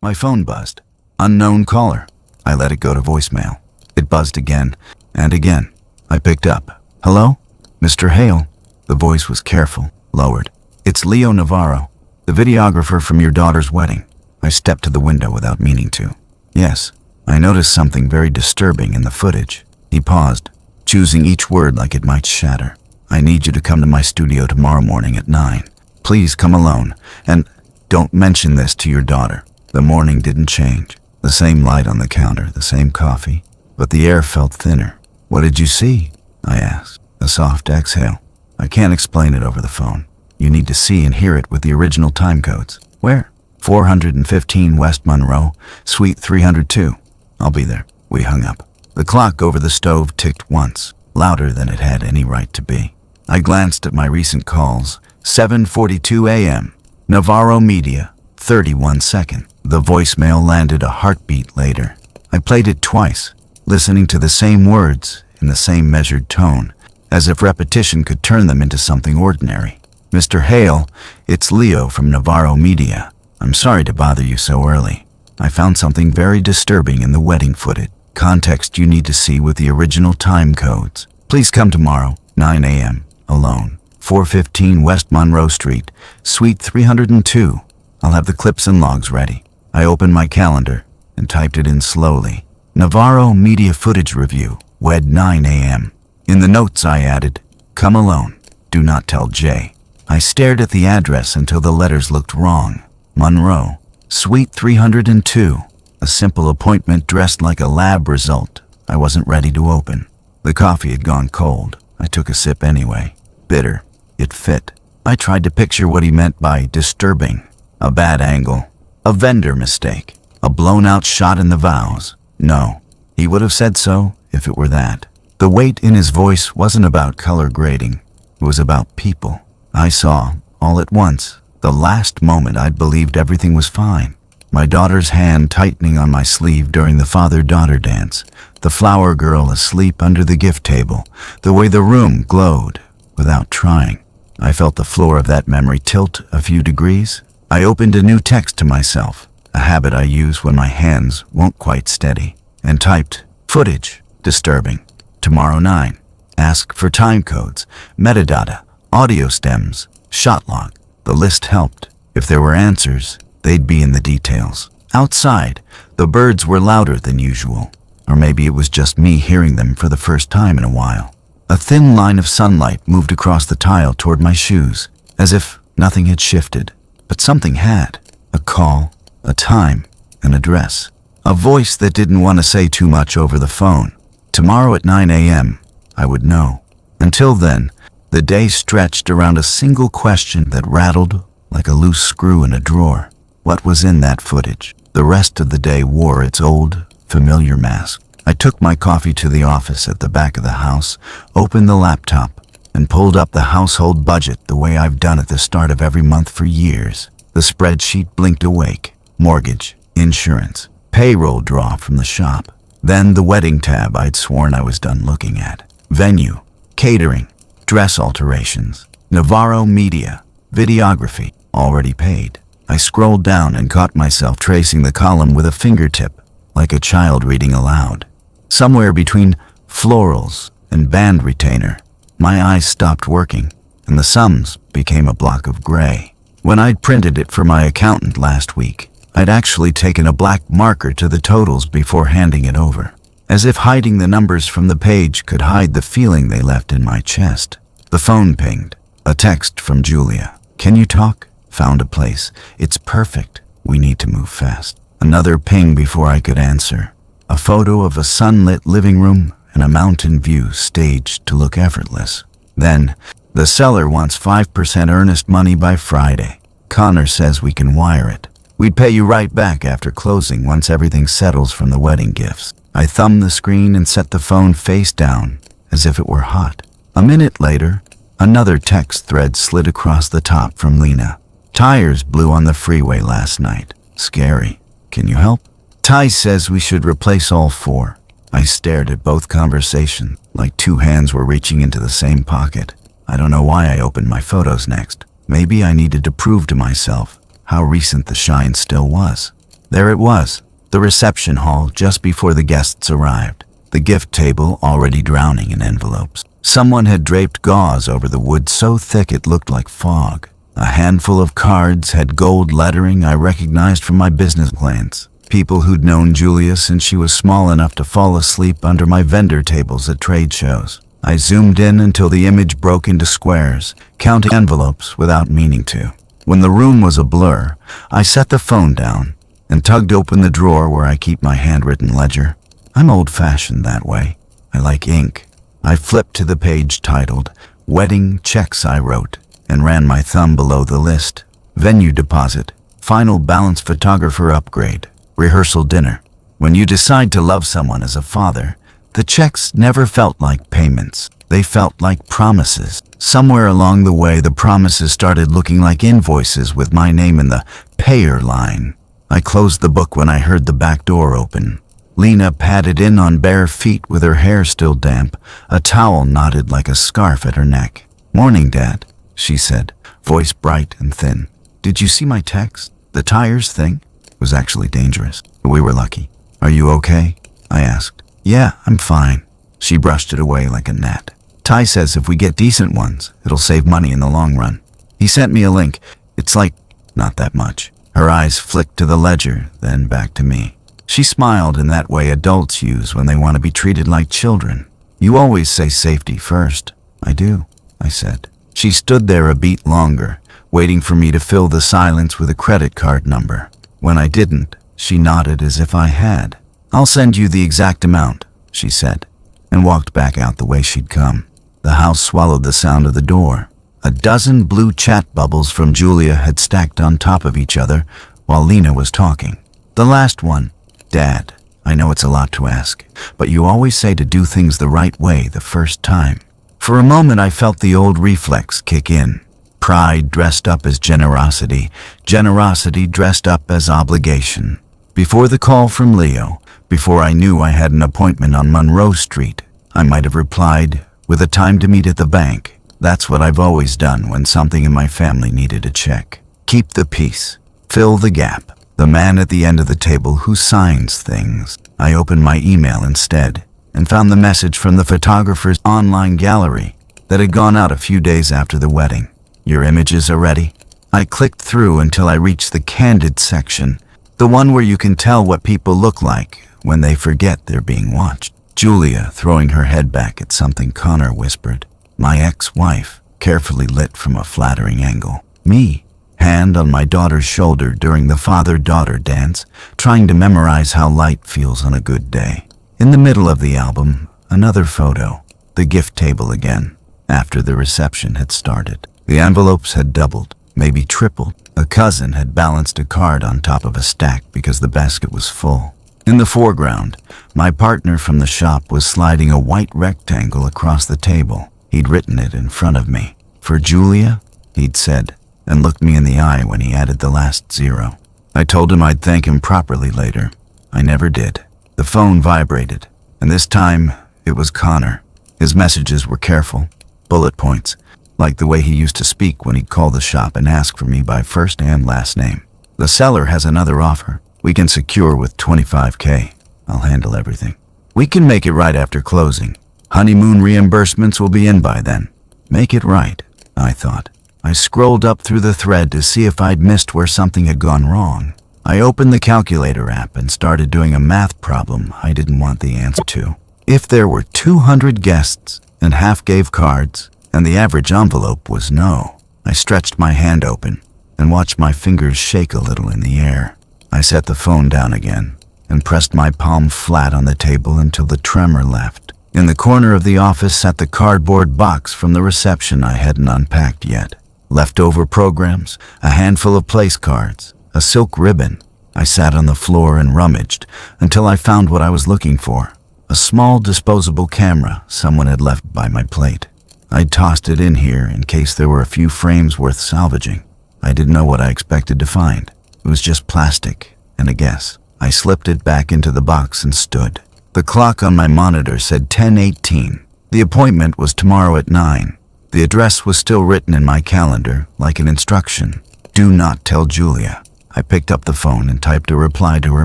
My phone buzzed. Unknown caller. I let it go to voicemail. It buzzed again and again. I picked up. Hello? Mr. Hale. The voice was careful, lowered. It's Leo Navarro, the videographer from your daughter's wedding. I stepped to the window without meaning to. Yes, I noticed something very disturbing in the footage. He paused, choosing each word like it might shatter. I need you to come to my studio tomorrow morning at 9. Please come alone, and don't mention this to your daughter. The morning didn't change. The same light on the counter, the same coffee, but the air felt thinner. What did you see? I asked. A soft exhale. I can't explain it over the phone. You need to see and hear it with the original time codes. Where? 415 West Monroe, Suite 302. I'll be there. We hung up. The clock over the stove ticked once, louder than it had any right to be. I glanced at my recent calls. 7:42 a.m. Navarro Media, 31 seconds. The voicemail landed a heartbeat later. I played it twice, listening to the same words in the same measured tone, as if repetition could turn them into something ordinary. Mr. Hale, it's Leo from Navarro Media. I'm sorry to bother you so early. I found something very disturbing in the wedding footage. Context you need to see with the original time codes. Please come tomorrow, 9 a.m., alone. 415 West Monroe Street, Suite 302. I'll have the clips and logs ready. I opened my calendar and typed it in slowly. Navarro Media Footage Review, Wed 9 a.m. In the notes I added, come alone. Do not tell Jay. I stared at the address until the letters looked wrong. Monroe, Suite 302. A simple appointment dressed like a lab result. I wasn't ready to open. The coffee had gone cold. I took a sip anyway. Bitter. It fit. I tried to picture what he meant by disturbing. A bad angle. A vendor mistake. A blown-out shot in the vows. No, he would have said so if it were that. The weight in his voice wasn't about color grading. It was about people. I saw, all at once, the last moment I'd believed everything was fine. My daughter's hand tightening on my sleeve during the father-daughter dance. The flower girl asleep under the gift table. The way the room glowed without trying. I felt the floor of that memory tilt a few degrees. I opened a new text to myself, a habit I use when my hands won't quite steady, and typed, footage, disturbing. Tomorrow 9. Ask for time codes, metadata, audio stems, shot log. The list helped. If there were answers, they'd be in the details. Outside, the birds were louder than usual, or maybe it was just me hearing them for the first time in a while. A thin line of sunlight moved across the tile toward my shoes, as if nothing had shifted. But something had. A call, a time, an address. A voice that didn't want to say too much over the phone. Tomorrow at 9 a.m., I would know. Until then, the day stretched around a single question that rattled like a loose screw in a drawer. What was in that footage? The rest of the day wore its old, familiar mask. I took my coffee to the office at the back of the house, opened the laptop, and pulled up the household budget the way I've done at the start of every month for years. The spreadsheet blinked awake. Mortgage, insurance, payroll draw from the shop. Then the wedding tab I'd sworn I was done looking at. Venue, catering, dress alterations, Navarro Media, videography, already paid. I scrolled down and caught myself tracing the column with a fingertip, like a child reading aloud. Somewhere between florals and band retainer, my eyes stopped working, and the sums became a block of gray. When I'd printed it for my accountant last week, I'd actually taken a black marker to the totals before handing it over, as if hiding the numbers from the page could hide the feeling they left in my chest. The phone pinged. A text from Julia. Can you talk? Found a place. It's perfect. We need to move fast. Another ping before I could answer. A photo of a sunlit living room and a mountain view staged to look effortless. Then, the seller wants 5% earnest money by Friday. Connor says we can wire it. We'd pay you right back after closing once everything settles from the wedding gifts. I thumbed the screen and set the phone face down, as if it were hot. A minute later, another text thread slid across the top from Lena. Tires blew on the freeway last night. Scary. Can you help? Ty says we should replace all 4. I stared at both conversations, like 2 hands were reaching into the same pocket. I don't know why I opened my photos next. Maybe I needed to prove to myself how recent the shine still was. There it was, the reception hall just before the guests arrived. The gift table already drowning in envelopes. Someone had draped gauze over the wood so thick it looked like fog. A handful of cards had gold lettering I recognized from my business plans. People who'd known Julia since she was small enough to fall asleep under my vendor tables at trade shows. I zoomed in until the image broke into squares, counting envelopes without meaning to. When the room was a blur, I set the phone down and tugged open the drawer where I keep my handwritten ledger. I'm old-fashioned that way. I like ink. I flipped to the page titled Wedding Checks I Wrote and ran my thumb below the list. Venue deposit, final balance photographer upgrade, rehearsal dinner. When you decide to love someone as a father, the checks never felt like payments. They felt like promises. Somewhere along the way, the promises started looking like invoices with my name in the payer line. I closed the book when I heard the back door open. Lena padded in on bare feet with her hair still damp, a towel knotted like a scarf at her neck. "Morning, Dad," she said, voice bright and thin. "Did you see my text? The tires thing was actually dangerous. We were lucky." "Are you okay?" I asked. "Yeah, I'm fine." She brushed it away like a gnat. "Ty says if we get decent ones, it'll save money in the long run. He sent me a link. It's like, not that much." Her eyes flicked to the ledger, then back to me. She smiled in that way adults use when they want to be treated like children. "You always say safety first." "I do," I said. She stood there a beat longer, waiting for me to fill the silence with a credit card number. When I didn't, she nodded as if I had. "I'll send you the exact amount," she said, and walked back out the way she'd come. The house swallowed the sound of the door. A dozen blue chat bubbles from Julia had stacked on top of each other while Lena was talking. The last one, "Dad, I know it's a lot to ask, but you always say to do things the right way the first time." For a moment I felt the old reflex kick in. Pride dressed up as generosity, generosity dressed up as obligation. Before the call from Leo, before I knew I had an appointment on Monroe Street, I might have replied, with a time to meet at the bank. That's what I've always done when something in my family needed a check. Keep the peace. Fill the gap. The man at the end of the table who signs things. I opened my email instead and found the message from the photographer's online gallery that had gone out a few days after the wedding. "Your images are ready." I clicked through until I reached the candid section, the one where you can tell what people look like when they forget they're being watched. Julia, throwing her head back at something Connor whispered. My ex-wife, carefully lit from a flattering angle. Me, hand on my daughter's shoulder during the father-daughter dance, trying to memorize how light feels on a good day. In the middle of the album, another photo, the gift table again, after the reception had started. The envelopes had doubled, maybe tripled. A cousin had balanced a card on top of a stack because the basket was full. In the foreground, my partner from the shop was sliding a white rectangle across the table. He'd written it in front of me. "For Julia," he'd said, and looked me in the eye when he added the last zero. I told him I'd thank him properly later. I never did. The phone vibrated, and this time it was Connor. His messages were careful, bullet points, like the way he used to speak when he'd call the shop and ask for me by first and last name. "The seller has another offer. We can secure with $25K. I'll handle everything. We can make it right after closing. Honeymoon reimbursements will be in by then." Make it right, I thought. I scrolled up through the thread to see if I'd missed where something had gone wrong. I opened the calculator app and started doing a math problem I didn't want the answer to. If there were 200 guests and half gave cards, and the average envelope was no, I stretched my hand open and watched my fingers shake a little in the air. I set the phone down again and pressed my palm flat on the table until the tremor left. In the corner of the office sat the cardboard box from the reception I hadn't unpacked yet. Leftover programs, a handful of place cards, a silk ribbon. I sat on the floor and rummaged until I found what I was looking for. A small disposable camera someone had left by my plate. I'd tossed it in here in case there were a few frames worth salvaging. I didn't know what I expected to find. It was just plastic and a guess. I slipped it back into the box and stood. The clock on my monitor said 10:18. The appointment was tomorrow at 9. The address was still written in my calendar like an instruction. Do not tell Julia. I picked up the phone and typed a reply to her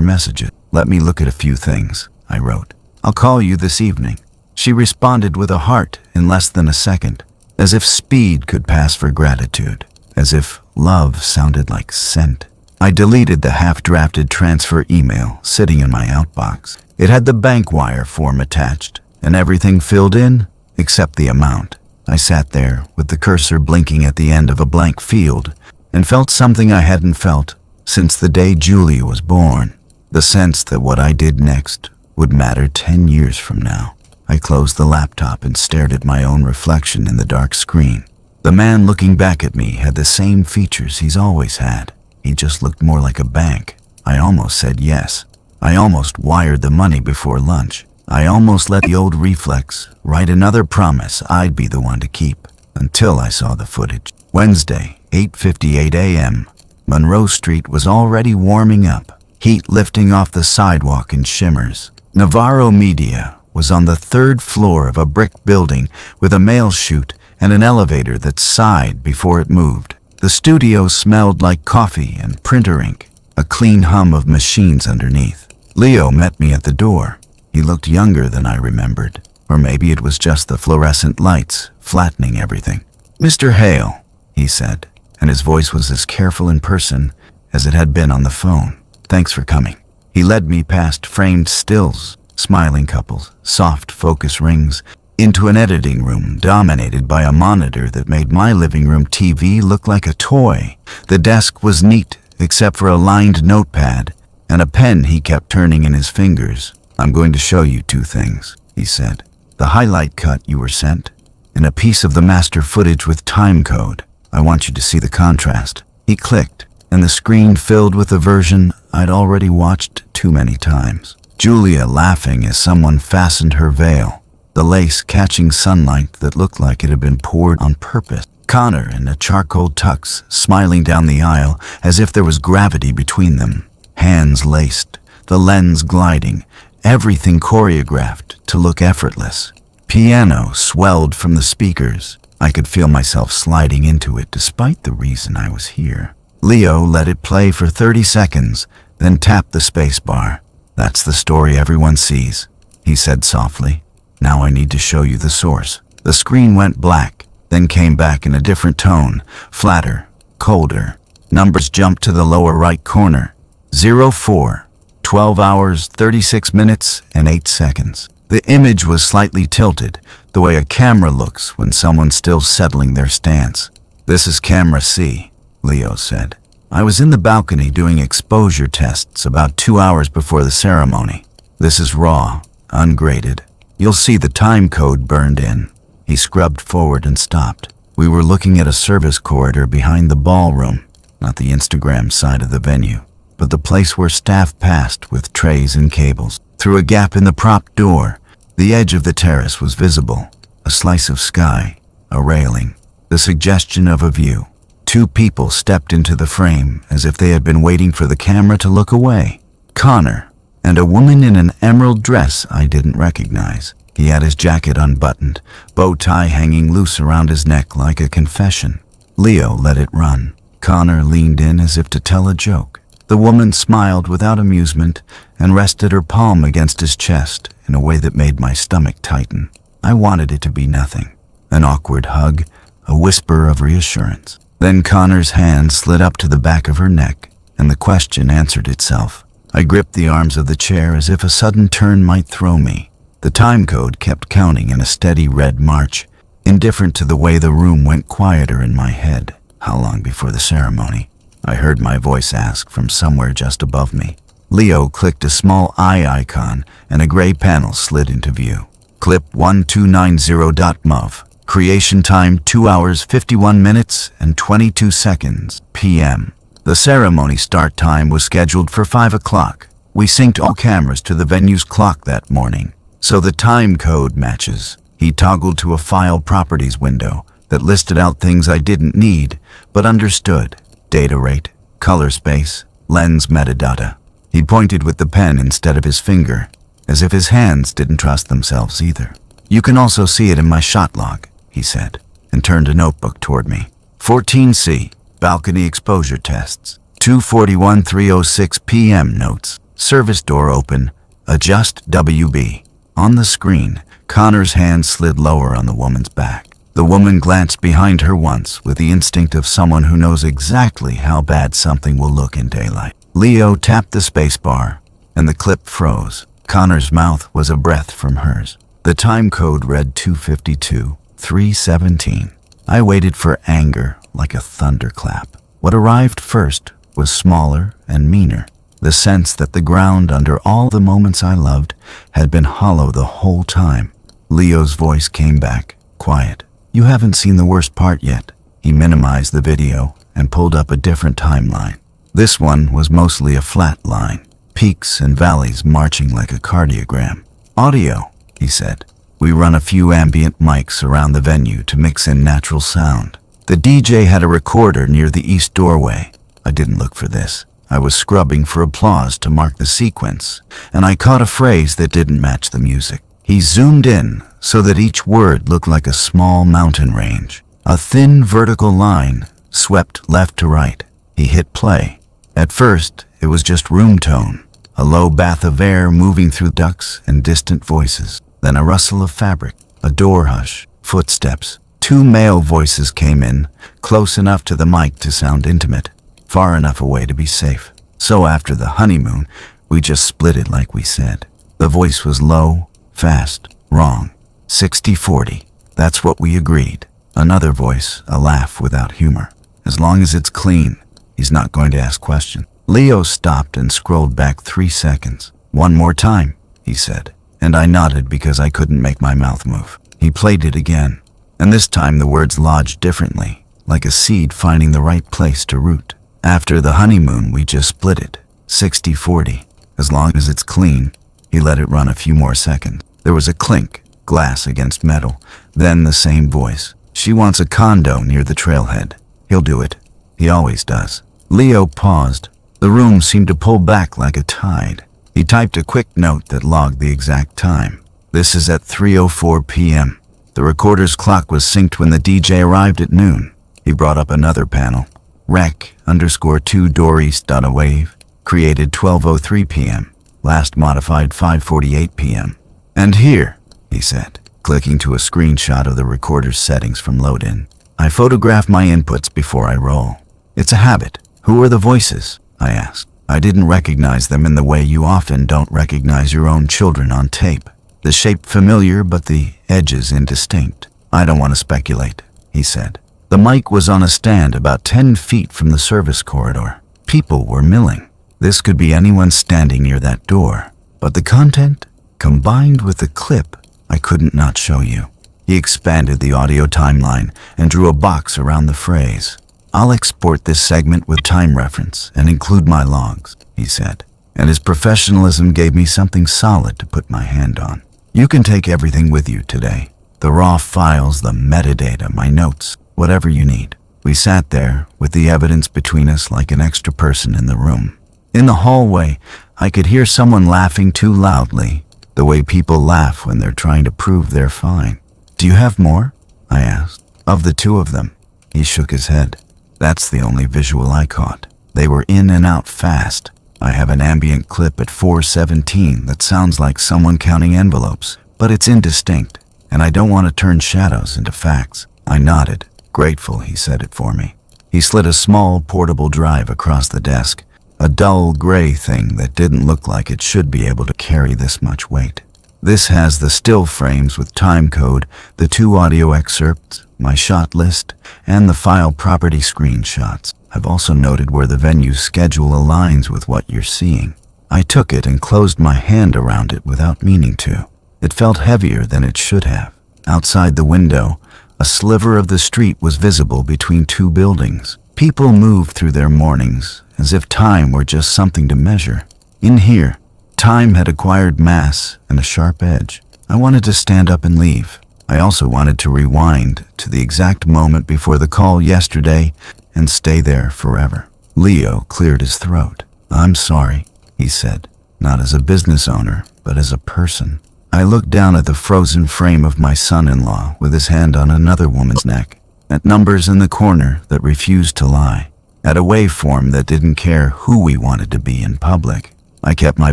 messages. "Let me look at a few things," I wrote. "I'll call you this evening." She responded with a heart in less than a second, as if speed could pass for gratitude, as if love sounded like scent. I deleted the half-drafted transfer email sitting in my outbox. It had the bank wire form attached, and everything filled in except the amount. I sat there with the cursor blinking at the end of a blank field and felt something I hadn't felt since the day Julia was born, the sense that what I did next would matter 10 years from now. I closed the laptop and stared at my own reflection in the dark screen. The man looking back at me had the same features he's always had. He just looked more like a bank. I almost said yes. I almost wired the money before lunch. I almost let the old reflex write another promise I'd be the one to keep, until I saw the footage. Wednesday, 8:58 a.m. Monroe Street was already warming up, heat lifting off the sidewalk in shimmers. Navarro Media was on the 3rd floor of a brick building with a mail chute and an elevator that sighed before it moved. The studio smelled like coffee and printer ink, a clean hum of machines underneath. Leo met me at the door. He looked younger than I remembered, or maybe it was just the fluorescent lights flattening everything. "Mr. Hale," he said, and his voice was as careful in person as it had been on the phone. "Thanks for coming." He led me past framed stills, smiling couples, soft focus rings, into an editing room dominated by a monitor that made my living room TV look like a toy. The desk was neat except for a lined notepad and a pen he kept turning in his fingers. "I'm going to show you 2 things," he said. "The highlight cut you were sent, and a piece of the master footage with time code. I want you to see the contrast." He clicked, and the screen filled with a version I'd already watched too many times. Julia laughing as someone fastened her veil, the lace catching sunlight that looked like it had been poured on purpose. Connor in a charcoal tux, smiling down the aisle as if there was gravity between them. Hands laced, the lens gliding, everything choreographed to look effortless. Piano swelled from the speakers. I could feel myself sliding into it despite the reason I was here. Leo let it play for 30 seconds, then tapped the space bar. "That's the story everyone sees," he said softly. "Now I need to show you the source." The screen went black, then came back in a different tone, flatter, colder. Numbers jumped to the lower right corner. 04, 12 hours, 36 minutes, and 8 seconds. The image was slightly tilted, the way a camera looks when someone's still settling their stance. "This is camera C," Leo said. "I was in the balcony doing exposure tests about 2 hours before the ceremony. This is raw, ungraded. You'll see the time code burned in." He scrubbed forward and stopped. We were looking at a service corridor behind the ballroom, not the Instagram side of the venue, but the place where staff passed with trays and cables. Through a gap in the prop door, the edge of the terrace was visible, a slice of sky, a railing, the suggestion of a view. 2 people stepped into the frame as if they had been waiting for the camera to look away. Connor, and a woman in an emerald dress I didn't recognize. He had his jacket unbuttoned, bow tie hanging loose around his neck like a confession. Leo let it run. Connor leaned in as if to tell a joke. The woman smiled without amusement and rested her palm against his chest in a way that made my stomach tighten. I wanted it to be nothing. An awkward hug, a whisper of reassurance. Then Connor's hand slid up to the back of her neck, and the question answered itself. I gripped the arms of the chair as if a sudden turn might throw me. The time code kept counting in a steady red march, indifferent to the way the room went quieter in my head. How long before the ceremony? I heard my voice ask from somewhere just above me. Leo clicked a small eye icon and a gray panel slid into view. Clip 1290.mov. Creation time 2 hours 51 minutes and 22 seconds p.m. The ceremony start time was scheduled for 5 o'clock. We synced all cameras to the venue's clock that morning, so the time code matches. He toggled to a file properties window that listed out things I didn't need, but understood. Data rate, color space, lens metadata. He pointed with the pen instead of his finger, as if his hands didn't trust themselves either. "You can also see it in my shot log," he said, and turned a notebook toward me. 14C, balcony exposure tests. 2:41 3:06 p.m. Notes. Service door open. Adjust WB. On the screen, Connor's hand slid lower on the woman's back. The woman glanced behind her once with the instinct of someone who knows exactly how bad something will look in daylight. Leo tapped the spacebar, and the clip froze. Connor's mouth was a breath from hers. The time code read 2:52 3:17. I waited for anger like a thunderclap. What arrived first was smaller and meaner. The sense that the ground under all the moments I loved had been hollow the whole time. Leo's voice came back, quiet. You haven't seen the worst part yet. He minimized the video and pulled up a different timeline. This one was mostly a flat line, peaks and valleys marching like a cardiogram. Audio, he said. We run a few ambient mics around the venue to mix in natural sound. The DJ had a recorder near the east doorway. I didn't look for this. I was scrubbing for applause to mark the sequence, and I caught a phrase that didn't match the music. He zoomed in so that each word looked like a small mountain range. A thin vertical line swept left to right. He hit play. At first, it was just room tone, a low bath of air moving through ducts and distant voices. Then a rustle of fabric, a door hush, footsteps. Two male voices came in, close enough to the mic to sound intimate, far enough away to be safe. So after the honeymoon, we just split it like we said. The voice was low, fast, wrong. 60-40. That's what we agreed. Another voice, a laugh without humor. As long as it's clean, he's not going to ask questions. Leo stopped and scrolled back 3 seconds. One more time, he said, and I nodded because I couldn't make my mouth move. He played it again, and this time the words lodged differently, like a seed finding the right place to root. After the honeymoon, we just split it. 60-40. As long as it's clean. He let it run a few more seconds. There was a clink, glass against metal, then the same voice. She wants a condo near the trailhead. He'll do it. He always does. Leo paused. The room seemed to pull back like a tide. He typed a quick note that logged the exact time. This is at 3:04 p.m. The recorder's clock was synced when the DJ arrived at noon. He brought up another panel. Rec_2 door east.awave, created 12:03 p.m. Last modified 5:48 p.m. And here, he said, clicking to a screenshot of the recorder's settings from load-in. I photograph my inputs before I roll. It's a habit. Who are the voices? I asked. I didn't recognize them in the way you often don't recognize your own children on tape. The shape familiar, but the edges indistinct. I don't want to speculate, he said. The mic was on a stand about 10 feet from the service corridor. People were milling. This could be anyone standing near that door. But the content, combined with the clip, I couldn't not show you. He expanded the audio timeline and drew a box around the phrase. I'll export this segment with time reference and include my logs, he said. And his professionalism gave me something solid to put my hand on. You can take everything with you today. The raw files, the metadata, my notes, whatever you need. We sat there with the evidence between us like an extra person in the room. In the hallway, I could hear someone laughing too loudly, the way people laugh when they're trying to prove they're fine. Do you have more? I asked. Of the two of them. He shook his head. That's the only visual I caught. They were in and out fast. I have an ambient clip at 4:17 that sounds like someone counting envelopes, but it's indistinct, and I don't want to turn shadows into facts. I nodded. Grateful he said it for me. He slid a small portable drive across the desk, a dull gray thing that didn't look like it should be able to carry this much weight. This has the still frames with time code, the 2 audio excerpts, my shot list, and the file property screenshots. I've also noted where the venue's schedule aligns with what you're seeing. I took it and closed my hand around it without meaning to. It felt heavier than it should have. Outside the window, a sliver of the street was visible between 2 buildings. People moved through their mornings as if time were just something to measure. In here, time had acquired mass and a sharp edge. I wanted to stand up and leave. I also wanted to rewind to the exact moment before the call yesterday and stay there forever. Leo cleared his throat. I'm sorry, he said, not as a business owner, but as a person. I looked down at the frozen frame of my son-in-law with his hand on another woman's neck, at numbers in the corner that refused to lie. at a waveform that didn't care who we wanted to be in public. I kept my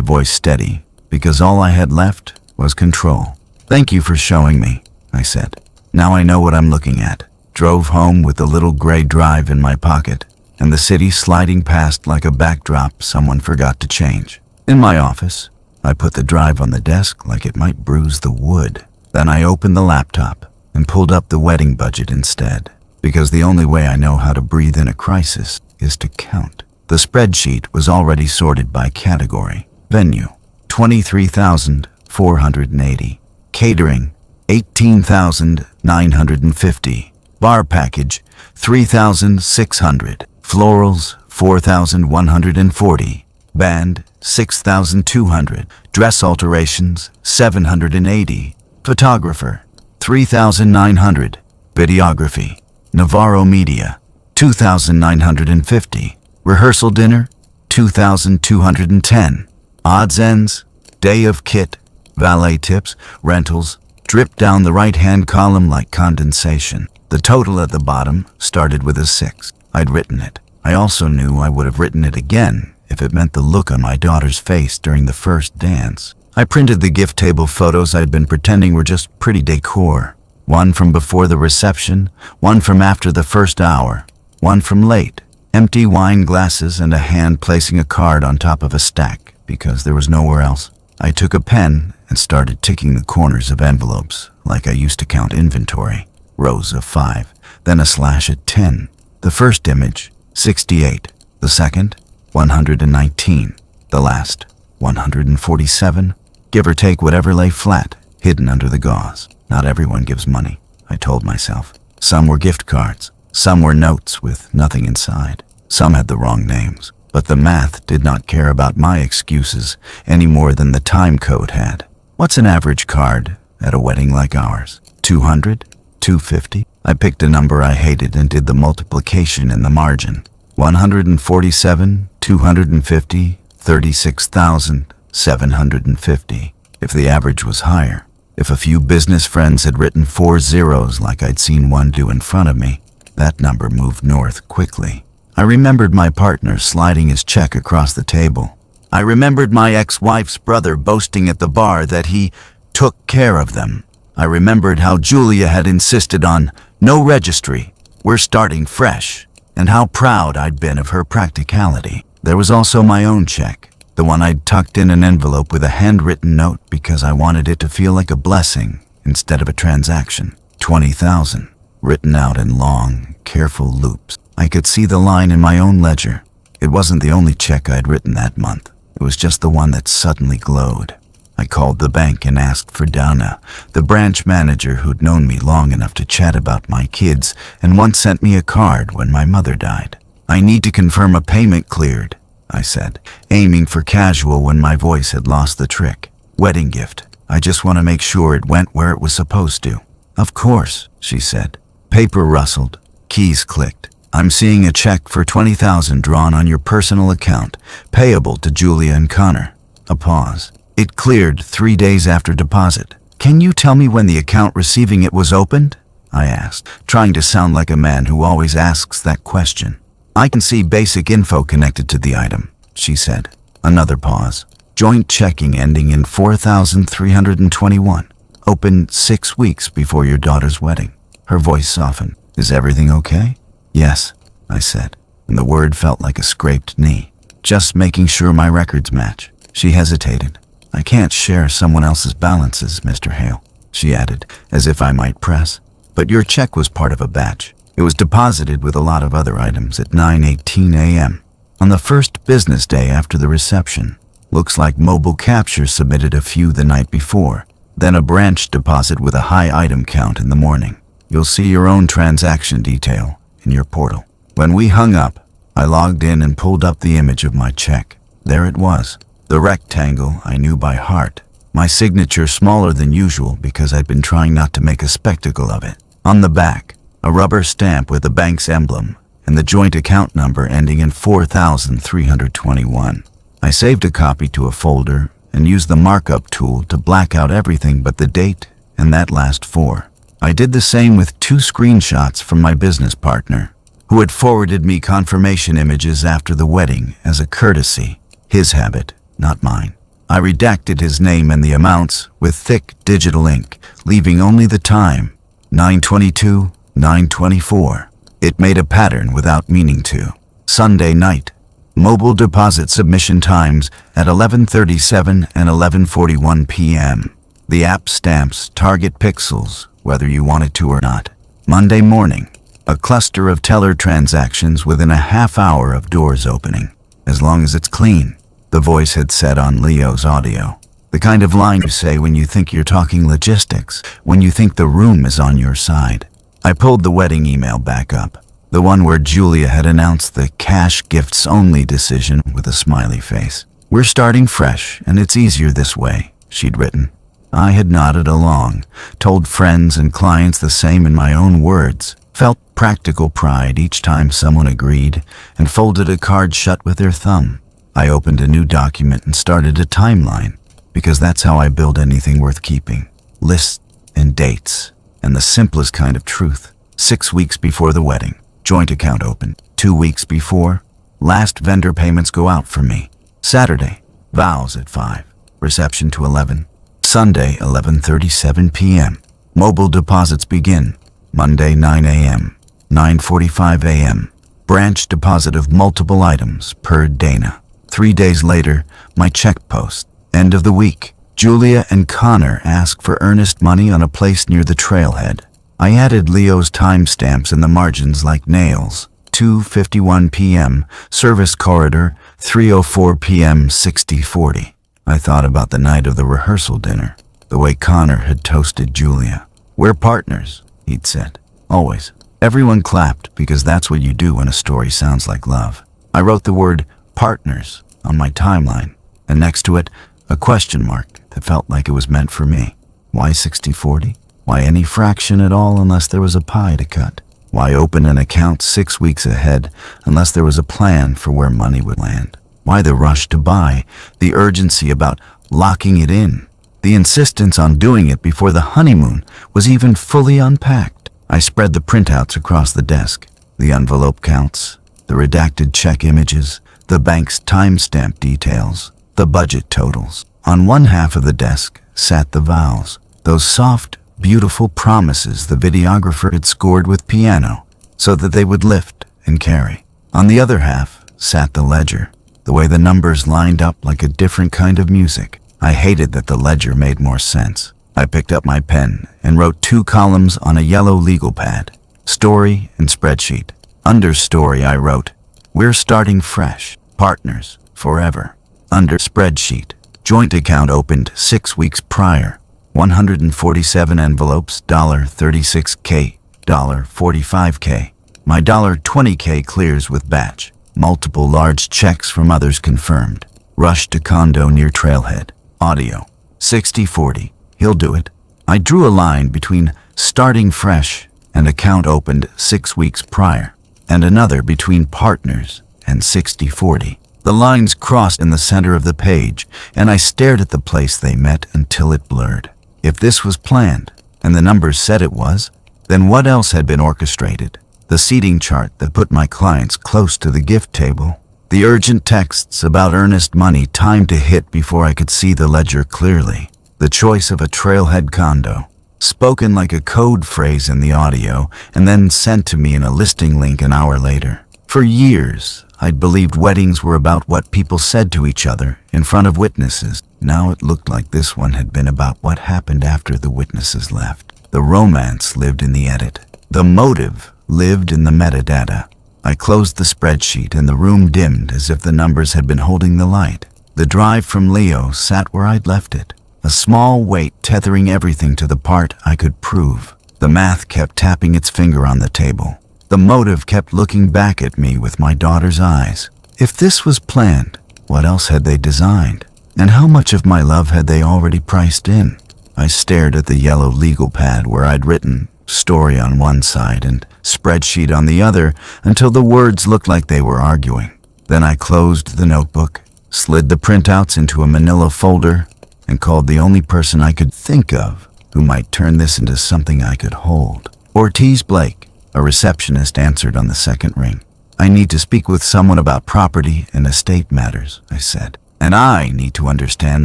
voice steady, because all I had left was control. "Thank you for showing me," I said. "Now I know what I'm looking at." Drove home with the little gray drive in my pocket, and the city sliding past like a backdrop someone forgot to change. In my office, I put the drive on the desk like it might bruise the wood. Then I opened the laptop and pulled up the wedding budget instead, because the only way I know how to breathe in a crisis is to count. The spreadsheet was already sorted by category. Venue, $23,480. Catering, $18,950. Bar package, $3,600. Florals, $4,140. Band, $6,200. Dress alterations, $780. Photographer, $3,900. Videography, Navarro Media, $2,950. Rehearsal dinner, $2,210. Odds ends, day of kit, valet tips, rentals, drip down the right-hand column like condensation. The total at the bottom started with a 6. I'd written it. I also knew I would have written it again if it meant the look on my daughter's face during the first dance. I printed the gift table photos I'd been pretending were just pretty decor. One from before the reception, one from after the first hour, one from late. Empty wine glasses and a hand placing a card on top of a stack because there was nowhere else. I took a pen and started ticking the corners of envelopes like I used to count inventory. Rows of 5, then a slash at 10. The first image, 68. The second, 119. The last, 147. Give or take whatever lay flat, hidden under the gauze. Not everyone gives money, I told myself. Some were gift cards. Some were notes with nothing inside. Some had the wrong names. But the math did not care about my excuses any more than the time code had. What's an average card at a wedding like ours? 200? 250? I picked a number I hated and did the multiplication in the margin. 147, 250, 36,750. If the average was higher, if a few business friends had written 4 zeros like I'd seen one do in front of me, that number moved north quickly. I remembered my partner sliding his check across the table. I remembered my ex-wife's brother boasting at the bar that he took care of them. I remembered how Julia had insisted on no registry, we're starting fresh, and how proud I'd been of her practicality. There was also my own check, the one I'd tucked in an envelope with a handwritten note because I wanted it to feel like a blessing instead of a transaction. 20,000, written out in long, careful loops. I could see the line in my own ledger. It wasn't the only check I'd written that month. It was just the one that suddenly glowed. I called the bank and asked for Dana, the branch manager who'd known me long enough to chat about my kids and once sent me a card when my mother died. "I need to confirm a payment cleared," I said, aiming for casual when my voice had lost the trick. "Wedding gift. I just want to make sure it went where it was supposed to." "Of course," she said. Paper rustled. Keys clicked. "I'm seeing a check for 20,000 drawn on your personal account, payable to Julia and Connor." A pause. "It cleared 3 days after deposit. Can you tell me when the account receiving it was opened?" I asked, trying to sound like a man who always asks that question. "I can see basic info connected to the item," she said. Another pause. "Joint checking ending in 4,321. Opened 6 weeks before your daughter's wedding." Her voice softened. "Is everything okay?" "Yes," I said, and the word felt like a scraped knee. "Just making sure my records match." She hesitated. "I can't share someone else's balances, Mr. Hale," she added, as if I might press. "But your check was part of a batch. It was deposited with a lot of other items at 9:18 a.m. on the first business day after the reception. Looks like mobile capture submitted a few the night before, then a branch deposit with a high item count in the morning. You'll see your own transaction detail in your portal." When we hung up, I logged in and pulled up the image of my check. There it was, the rectangle I knew by heart, my signature smaller than usual because I'd been trying not to make a spectacle of it. On the back, a rubber stamp with the bank's emblem and the joint account number ending in 4,321. I saved a copy to a folder and used the markup tool to black out everything but the date and that last 4. I did the same with 2 screenshots from my business partner. who had forwarded me confirmation images after the wedding as a courtesy. His habit, not mine. I redacted his name and the amounts with thick digital ink, leaving only the time, 9:22, 9:24. It made a pattern without meaning to. Sunday night. Mobile deposit submission times at 11:37 and 11:41 p.m. The app stamps target pixels, whether you want it to or not. Monday morning. A cluster of teller transactions within a half hour of doors opening. As long as it's clean, the voice had said on Leo's audio. The kind of line you say when you think you're talking logistics, when you think the room is on your side. I pulled the wedding email back up. The one where Julia had announced the cash gifts only decision with a smiley face. We're starting fresh, and it's easier this way, she'd written. I had nodded along, told friends and clients the same in my own words, felt practical pride each time someone agreed, and folded a card shut with their thumb. I opened a new document and started a timeline, because that's how I build anything worth keeping. Lists and dates, and the simplest kind of truth. 6 weeks before the wedding. Joint account opened. 2 weeks before, last vendor payments go out for me. Saturday, vows at 5, reception to 11. Sunday, 11:37 p.m. Mobile deposits begin. Monday, 9 a.m., 9:45 a.m. Branch deposit of multiple items per Dana. 3 days later, my check post. End of the week. Julia and Connor ask for earnest money on a place near the trailhead. I added Leo's timestamps in the margins like nails. 2:51 p.m., service corridor, 3:04 p.m., 60/40. I thought about the night of the rehearsal dinner, the way Connor had toasted Julia. We're partners, he'd said. Always. Everyone clapped because that's what you do when a story sounds like love. I wrote the word partners on my timeline, and next to it, a question mark that felt like it was meant for me. Why 60/40? Why any fraction at all unless there was a pie to cut? Why open an account 6 weeks ahead unless there was a plan for where money would land? Why the rush to buy, the urgency about locking it in, the insistence on doing it before the honeymoon was even fully unpacked? I spread the printouts across the desk, the envelope counts, the redacted check images, the bank's timestamp details, the budget totals. On one half of the desk sat the vows, those soft, beautiful promises the videographer had scored with piano so that they would lift and carry. On the other half sat the ledger, the way the numbers lined up like a different kind of music. I hated that the ledger made more sense. I picked up my pen and wrote 2 columns on a yellow legal pad, story and spreadsheet. Under story I wrote, we're starting fresh, partners, forever. Under spreadsheet, joint account opened 6 weeks prior. 147 envelopes, $36K, $45K. My $20K clears with batch. Multiple large checks from others confirmed. Rush to condo near trailhead. Audio. 60/40. He'll do it. I drew a line between starting fresh and account opened 6 weeks prior, and another between partners and 60/40. The lines crossed in the center of the page, and I stared at the place they met until it blurred. If this was planned, and the numbers said it was, then what else had been orchestrated? The seating chart that put my clients close to the gift table. The urgent texts about earnest money timed to hit before I could see the ledger clearly. The choice of a trailhead condo, spoken like a code phrase in the audio, and then sent to me in a listing link an hour later. For years, I'd believed weddings were about what people said to each other in front of witnesses. Now it looked like this one had been about what happened after the witnesses left. The romance lived in the edit. The motive lived in the metadata. I closed the spreadsheet and the room dimmed as if the numbers had been holding the light. The drive from Leo sat where I'd left it, a small weight tethering everything to the part I could prove. The math kept tapping its finger on the table. The motive kept looking back at me with my daughter's eyes. If this was planned, what else had they designed? And how much of my love had they already priced in? I stared at the yellow legal pad where I'd written story on one side and spreadsheet on the other until the words looked like they were arguing. Then I closed the notebook, slid the printouts into a manila folder, and called the only person I could think of who might turn this into something I could hold. Ortiz Blake, A receptionist answered on the second ring. I need to speak with someone about property and estate matters, I said. And I need to understand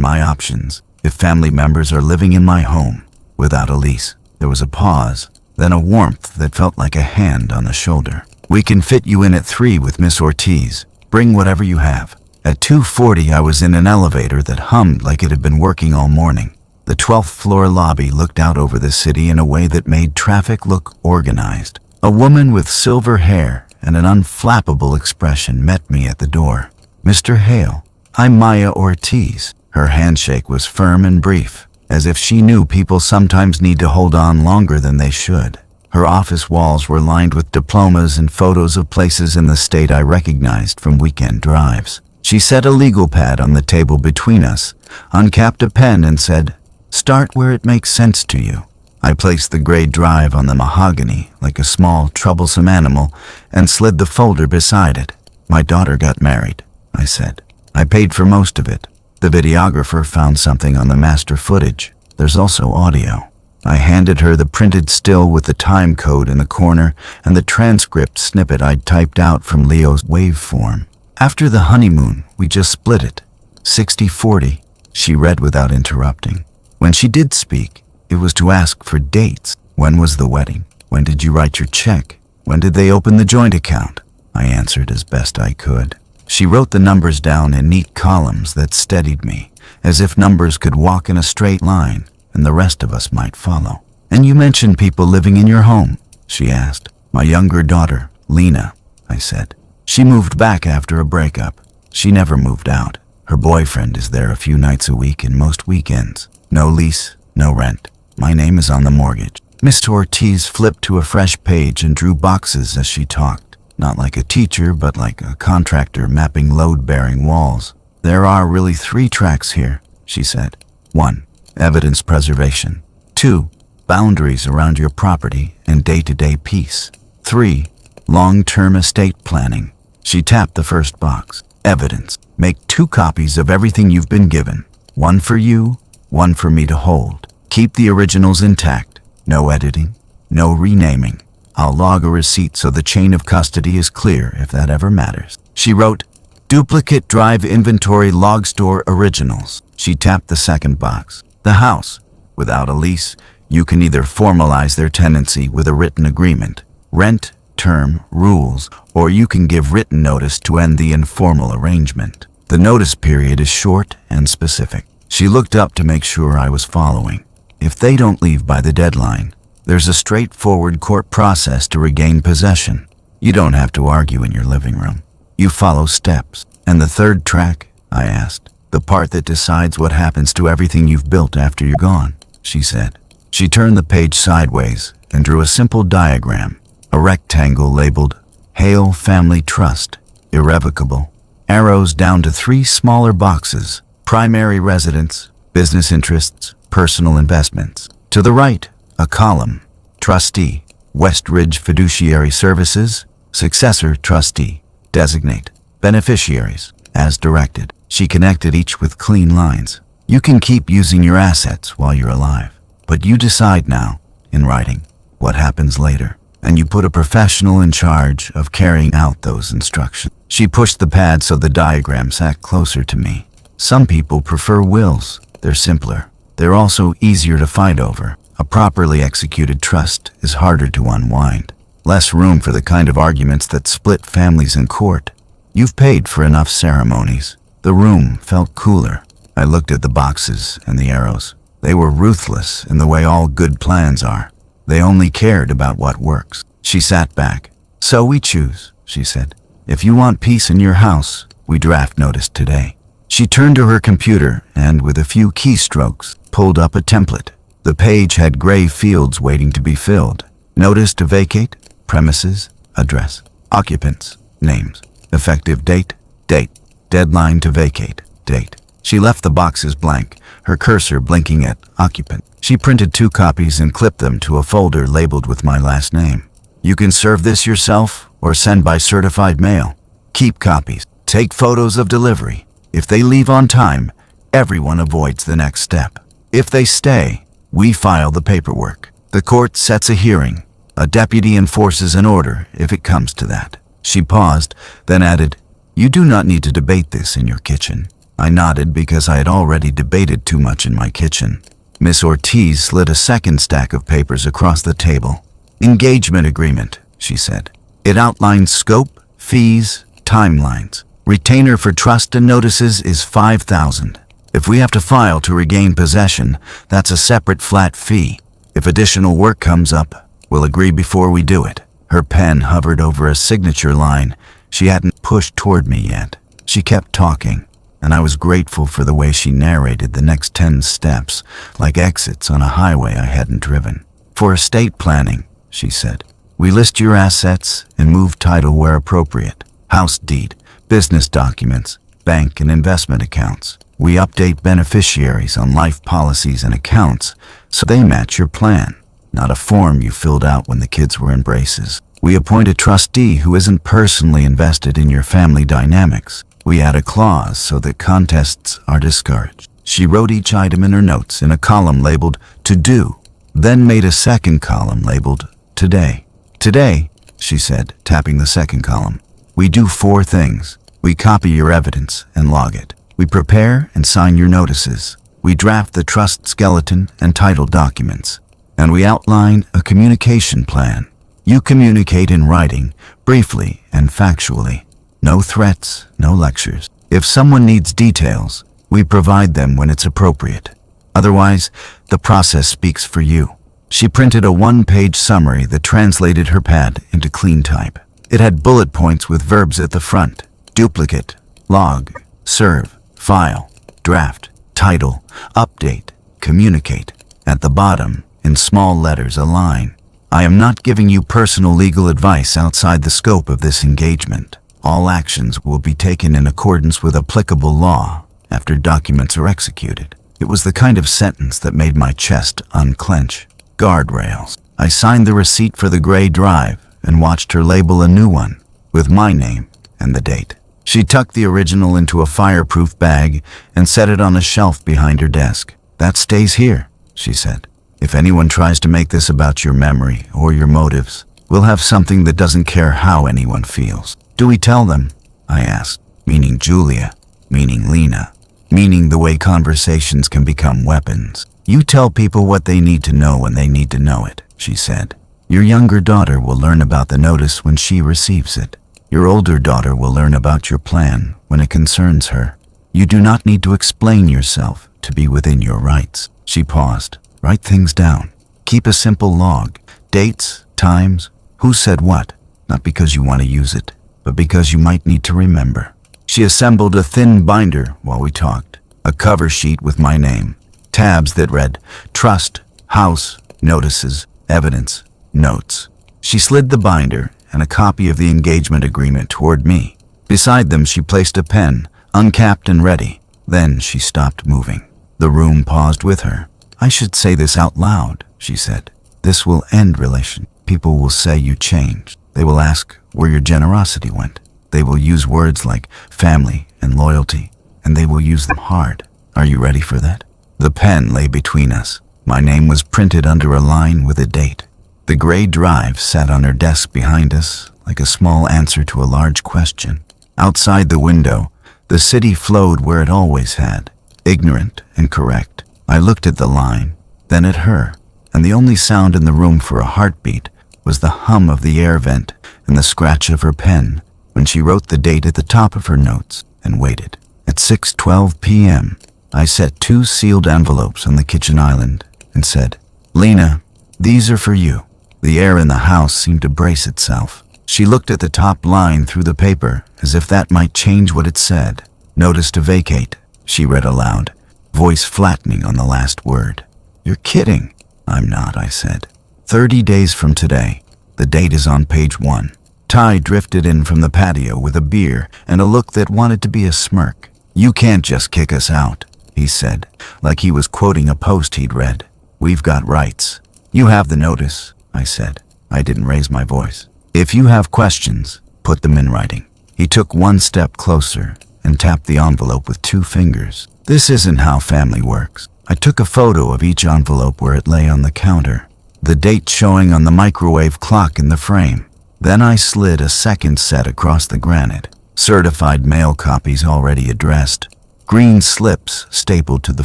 my options if family members are living in my home without a lease. There was a pause, then a warmth that felt like a hand on the shoulder. We can fit you in at 3 with Miss Ortiz. Bring whatever you have. At 2:40, I was in an elevator that hummed like it had been working all morning. The 12th floor lobby looked out over the city in a way that made traffic look organized. A woman with silver hair and an unflappable expression met me at the door. Mr. Hale, I'm Maya Ortiz. Her handshake was firm and brief, as if she knew people sometimes need to hold on longer than they should. Her office walls were lined with diplomas and photos of places in the state I recognized from weekend drives. She set a legal pad on the table between us, uncapped a pen and said, "Start where it makes sense to you." I placed the gray drive on the mahogany like a small, troublesome animal and slid the folder beside it. "My daughter got married," I said. "I paid for most of it. The videographer found something on the master footage. There's also audio." I handed her the printed still with the time code in the corner and the transcript snippet I'd typed out from Leo's waveform. "After the honeymoon, we just split it. 60-40, she read without interrupting. When she did speak, it was to ask for dates. When was the wedding? When did you write your check? When did they open the joint account? I answered as best I could. She wrote the numbers down in neat columns that steadied me, as if numbers could walk in a straight line and the rest of us might follow. "And you mentioned people living in your home?" she asked. "My younger daughter, Lena," I said. "She moved back after a breakup. She never moved out. Her boyfriend is there a few nights a week and most weekends. No lease, no rent. My name is on the mortgage." Miss Ortiz flipped to a fresh page and drew boxes as she talked, not like a teacher, but like a contractor mapping load-bearing walls. "There are really 3 tracks here," she said. 1. Evidence preservation. 2. Boundaries around your property and day-to-day peace. 3. Long-term estate planning. She tapped the first box. Evidence. Make 2 copies of everything you've been given. 1 for you, 1 for me to hold. Keep the originals intact. No editing, no renaming. I'll log a receipt so the chain of custody is clear if that ever matters. She wrote, "Duplicate drive inventory log store originals." She tapped the second box. "The house. Without a lease, you can either formalize their tenancy with a written agreement, rent, term, rules, or you can give written notice to end the informal arrangement. The notice period is short and specific." She looked up to make sure I was following. "If they don't leave by the deadline, there's a straightforward court process to regain possession. You don't have to argue in your living room. You follow steps." "And the 3rd track?" I asked. "The part that decides what happens to everything you've built after you're gone," she said. She turned the page sideways and drew a simple diagram, a rectangle labeled Hale Family Trust, irrevocable. Arrows down to 3 smaller boxes, primary residence, business interests, personal investments. To the right, a column, trustee, Westridge Fiduciary Services, successor trustee, designate, beneficiaries, as directed. She connected each with clean lines. "You can keep using your assets while you're alive, but you decide now, in writing, what happens later. And you put a professional in charge of carrying out those instructions." She pushed the pad so the diagram sat closer to me. "Some people prefer wills. They're simpler. They're also easier to fight over. A properly executed trust is harder to unwind. Less room for the kind of arguments that split families in court. You've paid for enough ceremonies." The room felt cooler. I looked at the boxes and the arrows. They were ruthless in the way all good plans are. They only cared about what works. She sat back. "So we choose," she said. "If you want peace in your house, we draft notice today." She turned to her computer and, with a few keystrokes, pulled up a template. The page had gray fields waiting to be filled. Notice to vacate, premises, address, occupants, names, effective date, date, deadline to vacate, date. She left the boxes blank, her cursor blinking at occupant. She printed 2 copies and clipped them to a folder labeled with my last name. "You can serve this yourself or send by certified mail. Keep copies. Take photos of delivery. If they leave on time, everyone avoids the next step. If they stay, we file the paperwork. The court sets a hearing. A deputy enforces an order if it comes to that. She paused, then added, "You do not need to debate this in your kitchen." I nodded because I had already debated too much in my kitchen. Miss Ortiz slid a second stack of papers across the table. "Engagement agreement," she said. "It outlines scope, fees, timelines. Retainer for trust and notices is $5,000. If we have to file to regain possession, that's a separate flat fee. If additional work comes up, we'll agree before we do it." Her pen hovered over a signature line she hadn't pushed toward me yet. She kept talking, and I was grateful for the way she narrated the next 10 steps, like exits on a highway I hadn't driven. "For estate planning," she said, "we list your assets and move title where appropriate. House deed, business documents, bank and investment accounts. We update beneficiaries on life policies and accounts so they match your plan, not a form you filled out when the kids were in braces. We appoint a trustee who isn't personally invested in your family dynamics. We add a clause so that contests are discouraged." She wrote each item in her notes in a column labeled "To Do," then made a second column labeled "Today." "Today," she said, tapping the second column, "we do 4 things. We copy your evidence and log it. We prepare and sign your notices. We draft the trust skeleton and title documents. And we outline a communication plan. You communicate in writing, briefly and factually. No threats, no lectures. If someone needs details, we provide them when it's appropriate. Otherwise, the process speaks for you." She printed a 1-page summary that translated her pad into clean type. It had bullet points with verbs at the front: duplicate, log, serve, file, draft, title, update, communicate. At the bottom, in small letters, a line: "I am not giving you personal legal advice outside the scope of this engagement. All actions will be taken in accordance with applicable law after documents are executed." It was the kind of sentence that made my chest unclench. Guardrails. I signed the receipt for the gray drive and watched her label a new one with my name and the date. She tucked the original into a fireproof bag and set it on a shelf behind her desk. "That stays here," she said. "If anyone tries to make this about your memory or your motives, we'll have something that doesn't care how anyone feels." "Do we tell them?" I asked, meaning Julia, meaning Lena, meaning the way conversations can become weapons. "You tell people what they need to know when they need to know it," she said. "Your younger daughter will learn about the notice when she receives it. Your older daughter will learn about your plan when it concerns her. You do not need to explain yourself to be within your rights." She paused. "Write things down. Keep a simple log. Dates, times, who said what. Not because you want to use it, but because you might need to remember." She assembled a thin binder while we talked. A cover sheet with my name. Tabs that read trust, house, notices, evidence, notes. She slid the binder and a copy of the engagement agreement toward me. Beside them, she placed a pen, uncapped and ready. Then she stopped moving. The room paused with her. "I should say this out loud," she said. "This will end relation. People will say you changed. They will ask where your generosity went. They will use words like family and loyalty, and they will use them hard. Are you ready for that?" The pen lay between us. My name was printed under a line with a date. The gray drive sat on her desk behind us, like a small answer to a large question. Outside the window, the city flowed where it always had, ignorant and correct. I looked at the line, then at her, and the only sound in the room for a heartbeat was the hum of the air vent and the scratch of her pen when she wrote the date at the top of her notes and waited. At 6:12 p.m., I set 2 sealed envelopes on the kitchen island and said, "Lena, these are for you." The air in the house seemed to brace itself. She looked at the top line through the paper as if that might change what it said. "Notice to vacate," she read aloud, voice flattening on the last word. "You're kidding." "I'm not," I said. 30 days from today. The date is on page 1. Ty drifted in from the patio with a beer and a look that wanted to be a smirk. "You can't just kick us out," he said, like he was quoting a post he'd read. "We've got rights." "You have the notice," I said. I didn't raise my voice. "If you have questions, put them in writing." He took 1 step closer and tapped the envelope with 2 fingers. "This isn't how family works." I took a photo of each envelope where it lay on the counter. the date showing on the microwave clock in the frame. Then I slid a second set across the granite. Certified mail copies already addressed. Green slips stapled to the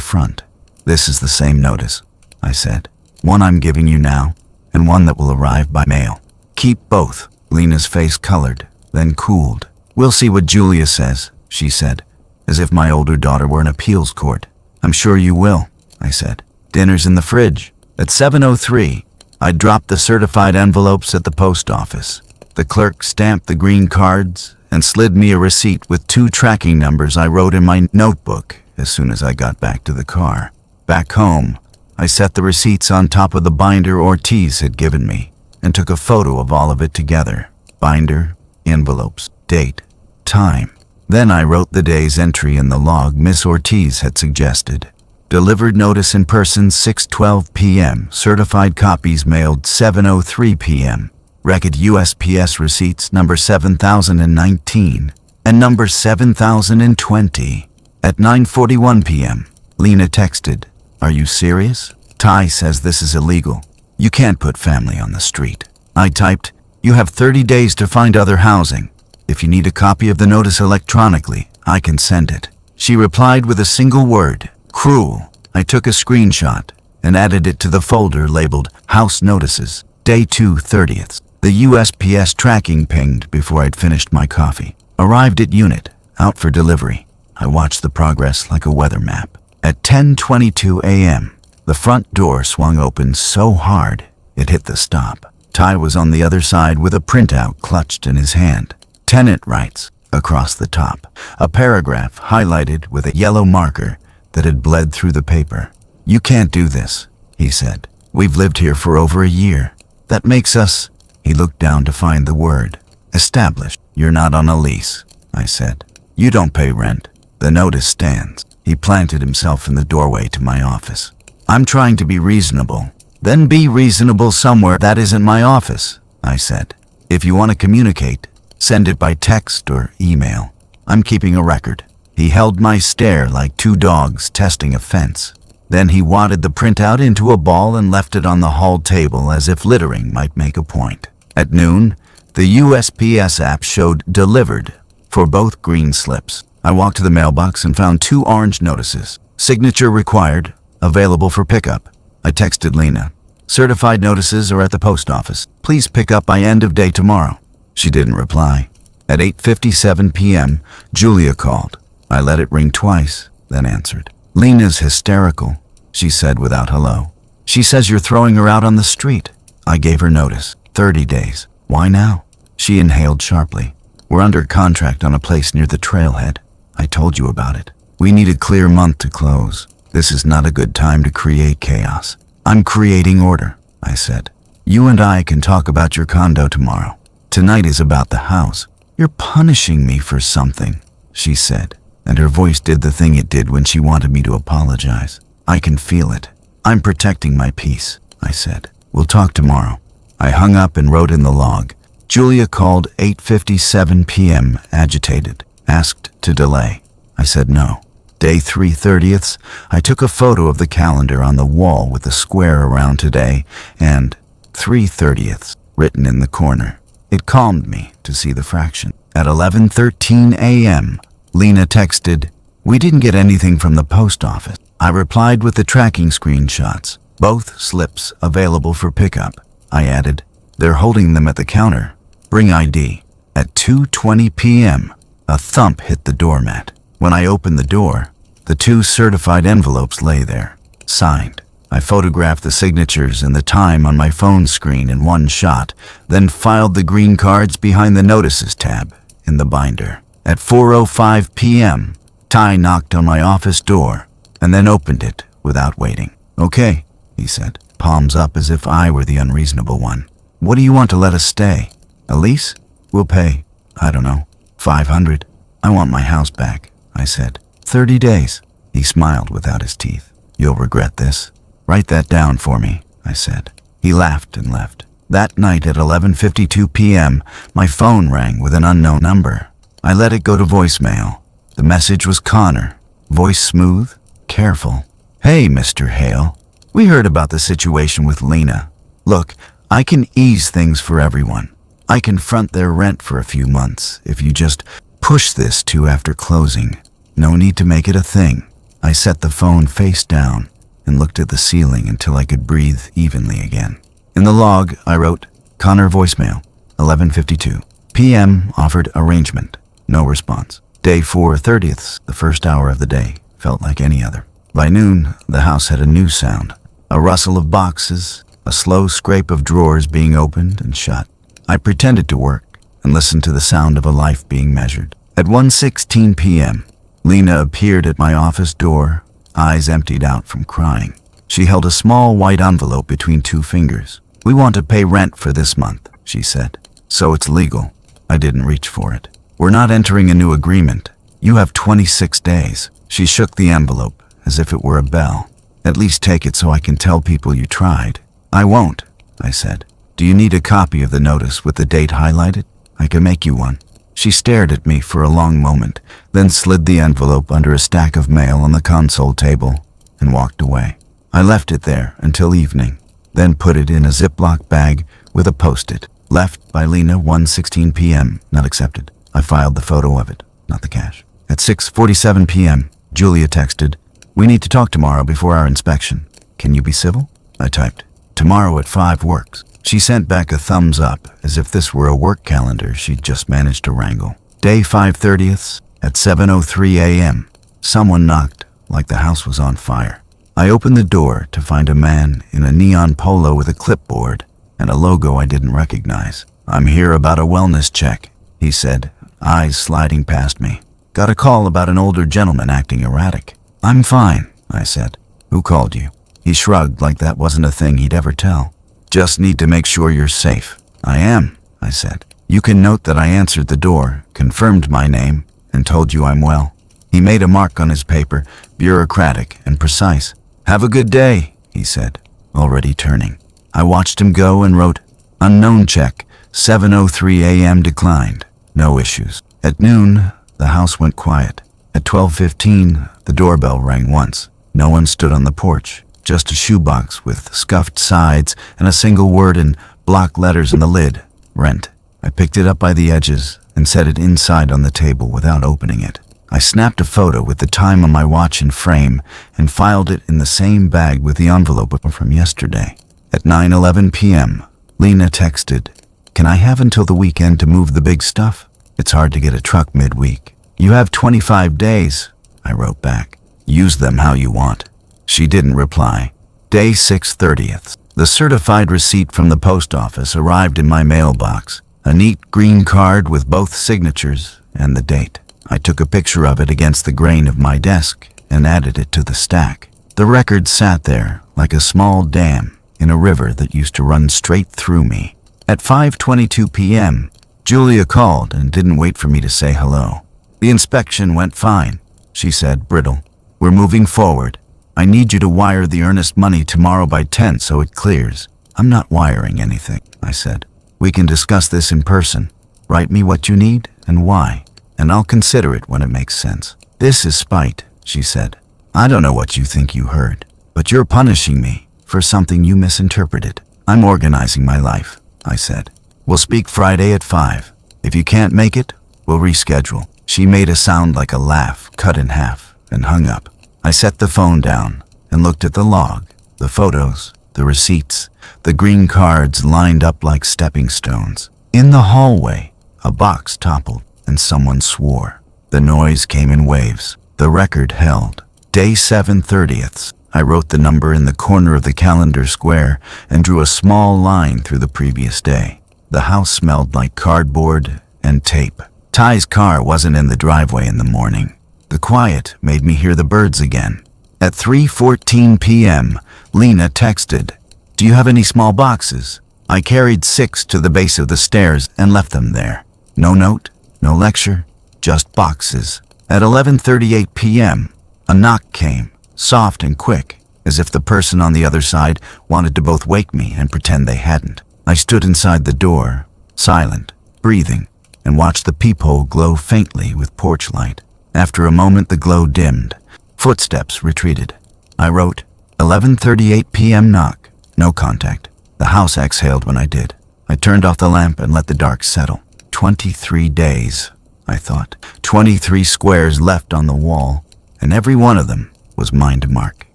front. This is the same notice, I said. One I'm giving you now, and one that will arrive by mail. Keep both. Lena's face colored, then cooled. We'll see what Julia says, she said, as if my older daughter were in appeals court. I'm sure you will, I said. Dinner's in the fridge. At 7:03, I dropped the certified envelopes at the post office. The clerk stamped the green cards and slid me a receipt with 2 tracking numbers I wrote in my notebook as soon as I got back to the car. Back home, I set the receipts on top of the binder Ortiz had given me and took a photo of all of it together. Binder, envelopes, date, time. Then I wrote the day's entry in the log Miss Ortiz had suggested. Delivered notice in person 6:12 p.m. Certified copies mailed 7:03 p.m. Record USPS receipts number 7019 and number 7020. At 9:41 p.m., Lena texted, "Are you serious? Ty says this is illegal. You can't put family on the street." I typed, "You have 30 days to find other housing. If you need a copy of the notice electronically, I can send it." She replied with a single word, "Cruel." I took a screenshot and added it to the folder labeled House Notices, Day 2/30. The USPS tracking pinged before I'd finished my coffee. Arrived at unit, out for delivery. I watched the progress like a weather map. At 10:22 a.m., the front door swung open so hard it hit the stop. Ty was on the other side with a printout clutched in his hand. Tenant rights across the top, a paragraph highlighted with a yellow marker that had bled through the paper. "You can't do this," he said. "We've lived here for over a year. That makes us..." He looked down to find the word. "Established. You're not on a lease," I said. "You don't pay rent. The notice stands." He planted himself in the doorway to my office. "I'm trying to be reasonable." "Then be reasonable somewhere that isn't my office," I said. "If you want to communicate, send it by text or email. I'm keeping a record." He held my stare like 2 dogs testing a fence. Then he wadded the printout into a ball and left it on the hall table as if littering might make a point. At noon, the USPS app showed delivered for both green slips. I walked to the mailbox and found 2 orange notices. Signature required, available for pickup. I texted Lena. "Certified notices are at the post office. Please pick up by end of day tomorrow." She didn't reply. At 8:57 p.m., Julia called. I let it ring twice, then answered. "Lena's hysterical," she said without hello. "She says you're throwing her out on the street." I gave her notice. 30 days. "Why now?" She inhaled sharply. "We're under contract on a place near the trailhead. I told you about it. We need a clear month to close. This is not a good time to create chaos." "I'm creating order," I said. "You and I can talk about your condo tomorrow. Tonight is about the house." "You're punishing me for something," she said, and her voice did the thing it did when she wanted me to apologize. "I can feel it." "I'm protecting my peace," I said. "We'll talk tomorrow." I hung up and wrote in the log. Julia called 8:57 p.m., agitated, asked to delay. I said no. Day 3/30, I took a photo of the calendar on the wall with the square around today and 3/30 written in the corner. It calmed me to see the fraction. At 11:13 a.m., Lena texted, "We didn't get anything from the post office." I replied with the tracking screenshots. "Both slips available for pickup." I added, "They're holding them at the counter. Bring ID." At 2:20 p.m., a thump hit the doormat. When I opened the door, the 2 certified envelopes lay there, signed. I photographed the signatures and the time on my phone screen in one shot, then filed the green cards behind the Notices tab in the binder. At 4:05 p.m., Ty knocked on my office door and then opened it without waiting. "Okay," he said, palms up as if I were the unreasonable one. "What do you want to let us stay? A lease? We'll pay, I don't know, $500. I want my house back," I said. 30 days. He smiled without his teeth. "You'll regret this. Write that down for me," I said. He laughed and left. That night at 11:52 p.m., my phone rang with an unknown number. I let it go to voicemail. The message was Connor, voice smooth, careful. "Hey, Mr. Hale. We heard about the situation with Lena. Look, I can ease things for everyone. I can front their rent for a few months if you just push this to after closing. No need to make it a thing. I set the phone face down and looked at the ceiling until I could breathe evenly again. In the log, I wrote, Connor voicemail, 11:52 p.m. offered arrangement. No response. Day 4/30, the first hour of the day, felt like any other. By noon, the house had a new sound. A rustle of boxes, a slow scrape of drawers being opened and shut. I pretended to work and listened to the sound of a life being measured. At 1:16 p.m., Lena appeared at my office door, eyes emptied out from crying. She held a small white envelope between two fingers. We want to pay rent for this month, she said. So it's legal. I didn't reach for it. We're not entering a new agreement. You have 26 days. She shook the envelope as if it were a bell. At least take it so I can tell people you tried. I won't, I said. Do you need a copy of the notice with the date highlighted? I can make you one. She stared at me for a long moment, then slid the envelope under a stack of mail on the console table and walked away. I left it there until evening, then put it in a Ziploc bag with a post-it. Left by Lena 1:16 p.m. Not accepted. I filed the photo of it, not the cash. At 6:47 p.m., Julia texted, We need to talk tomorrow before our inspection. Can you be civil? I typed, Tomorrow at 5 works. She sent back a thumbs up, as if this were a work calendar she'd just managed to wrangle. Day 5/30 at 7:03 a.m. Someone knocked, like the house was on fire. I opened the door to find a man in a neon polo with a clipboard and a logo I didn't recognize. I'm here about a wellness check, he said, eyes sliding past me. Got a call about an older gentleman acting erratic. I'm fine, I said. Who called you? He shrugged like that wasn't a thing he'd ever tell. Just need to make sure you're safe. I am, I said. You can note that I answered the door, confirmed my name, and told you I'm well. He made a mark on his paper, bureaucratic and precise. Have a good day, he said, already turning. I watched him go and wrote, Unknown check, 7:03 a.m. declined. No issues. At noon, the house went quiet. At 12:15, the doorbell rang once. No one stood on the porch. Just a shoebox with scuffed sides and a single word in block letters on the lid, rent. I picked it up by the edges and set it inside on the table without opening it. I snapped a photo with the time on my watch in frame and filed it in the same bag with the envelope from yesterday. At 9:11 p.m., Lena texted, Can I have until the weekend to move the big stuff? It's hard to get a truck midweek. You have 25 days, I wrote back. Use them how you want. She didn't reply. Day 6/30. The certified receipt from the post office arrived in my mailbox. A neat green card with both signatures and the date. I took a picture of it against the grain of my desk and added it to the stack. The record sat there like a small dam in a river that used to run straight through me. At 5:22 p.m., Julia called and didn't wait for me to say hello. The inspection went fine, she said, brittle. We're moving forward. I need you to wire the earnest money tomorrow by 10 so it clears. I'm not wiring anything, I said. We can discuss this in person. Write me what you need and why, and I'll consider it when it makes sense. This is spite, she said. I don't know what you think you heard, but you're punishing me for something you misinterpreted. I'm organizing my life, I said. We'll speak Friday at 5. If you can't make it, we'll reschedule. She made a sound like a laugh cut in half and hung up. I set the phone down and looked at the log, the photos, the receipts, the green cards lined up like stepping stones. In the hallway, a box toppled and someone swore. The noise came in waves. The record held. Day 7/30. I wrote the number in the corner of the calendar square and drew a small line through the previous day. The house smelled like cardboard and tape. Ty's car wasn't in the driveway in the morning. The quiet made me hear the birds again. At 3:14 p.m., Lena texted, Do you have any small boxes? I carried 6 to the base of the stairs and left them there. No note, no lecture, just boxes. At 11:38 p.m., a knock came, soft and quick, as if the person on the other side wanted to both wake me and pretend they hadn't. I stood inside the door, silent, breathing, and watched the peephole glow faintly with porch light. After a moment, the glow dimmed. Footsteps retreated. I wrote, 11:38 p.m. knock, no contact. The house exhaled when I did. I turned off the lamp and let the dark settle. 23 days, I thought. 23 squares left on the wall, and every one of them was mine to mark.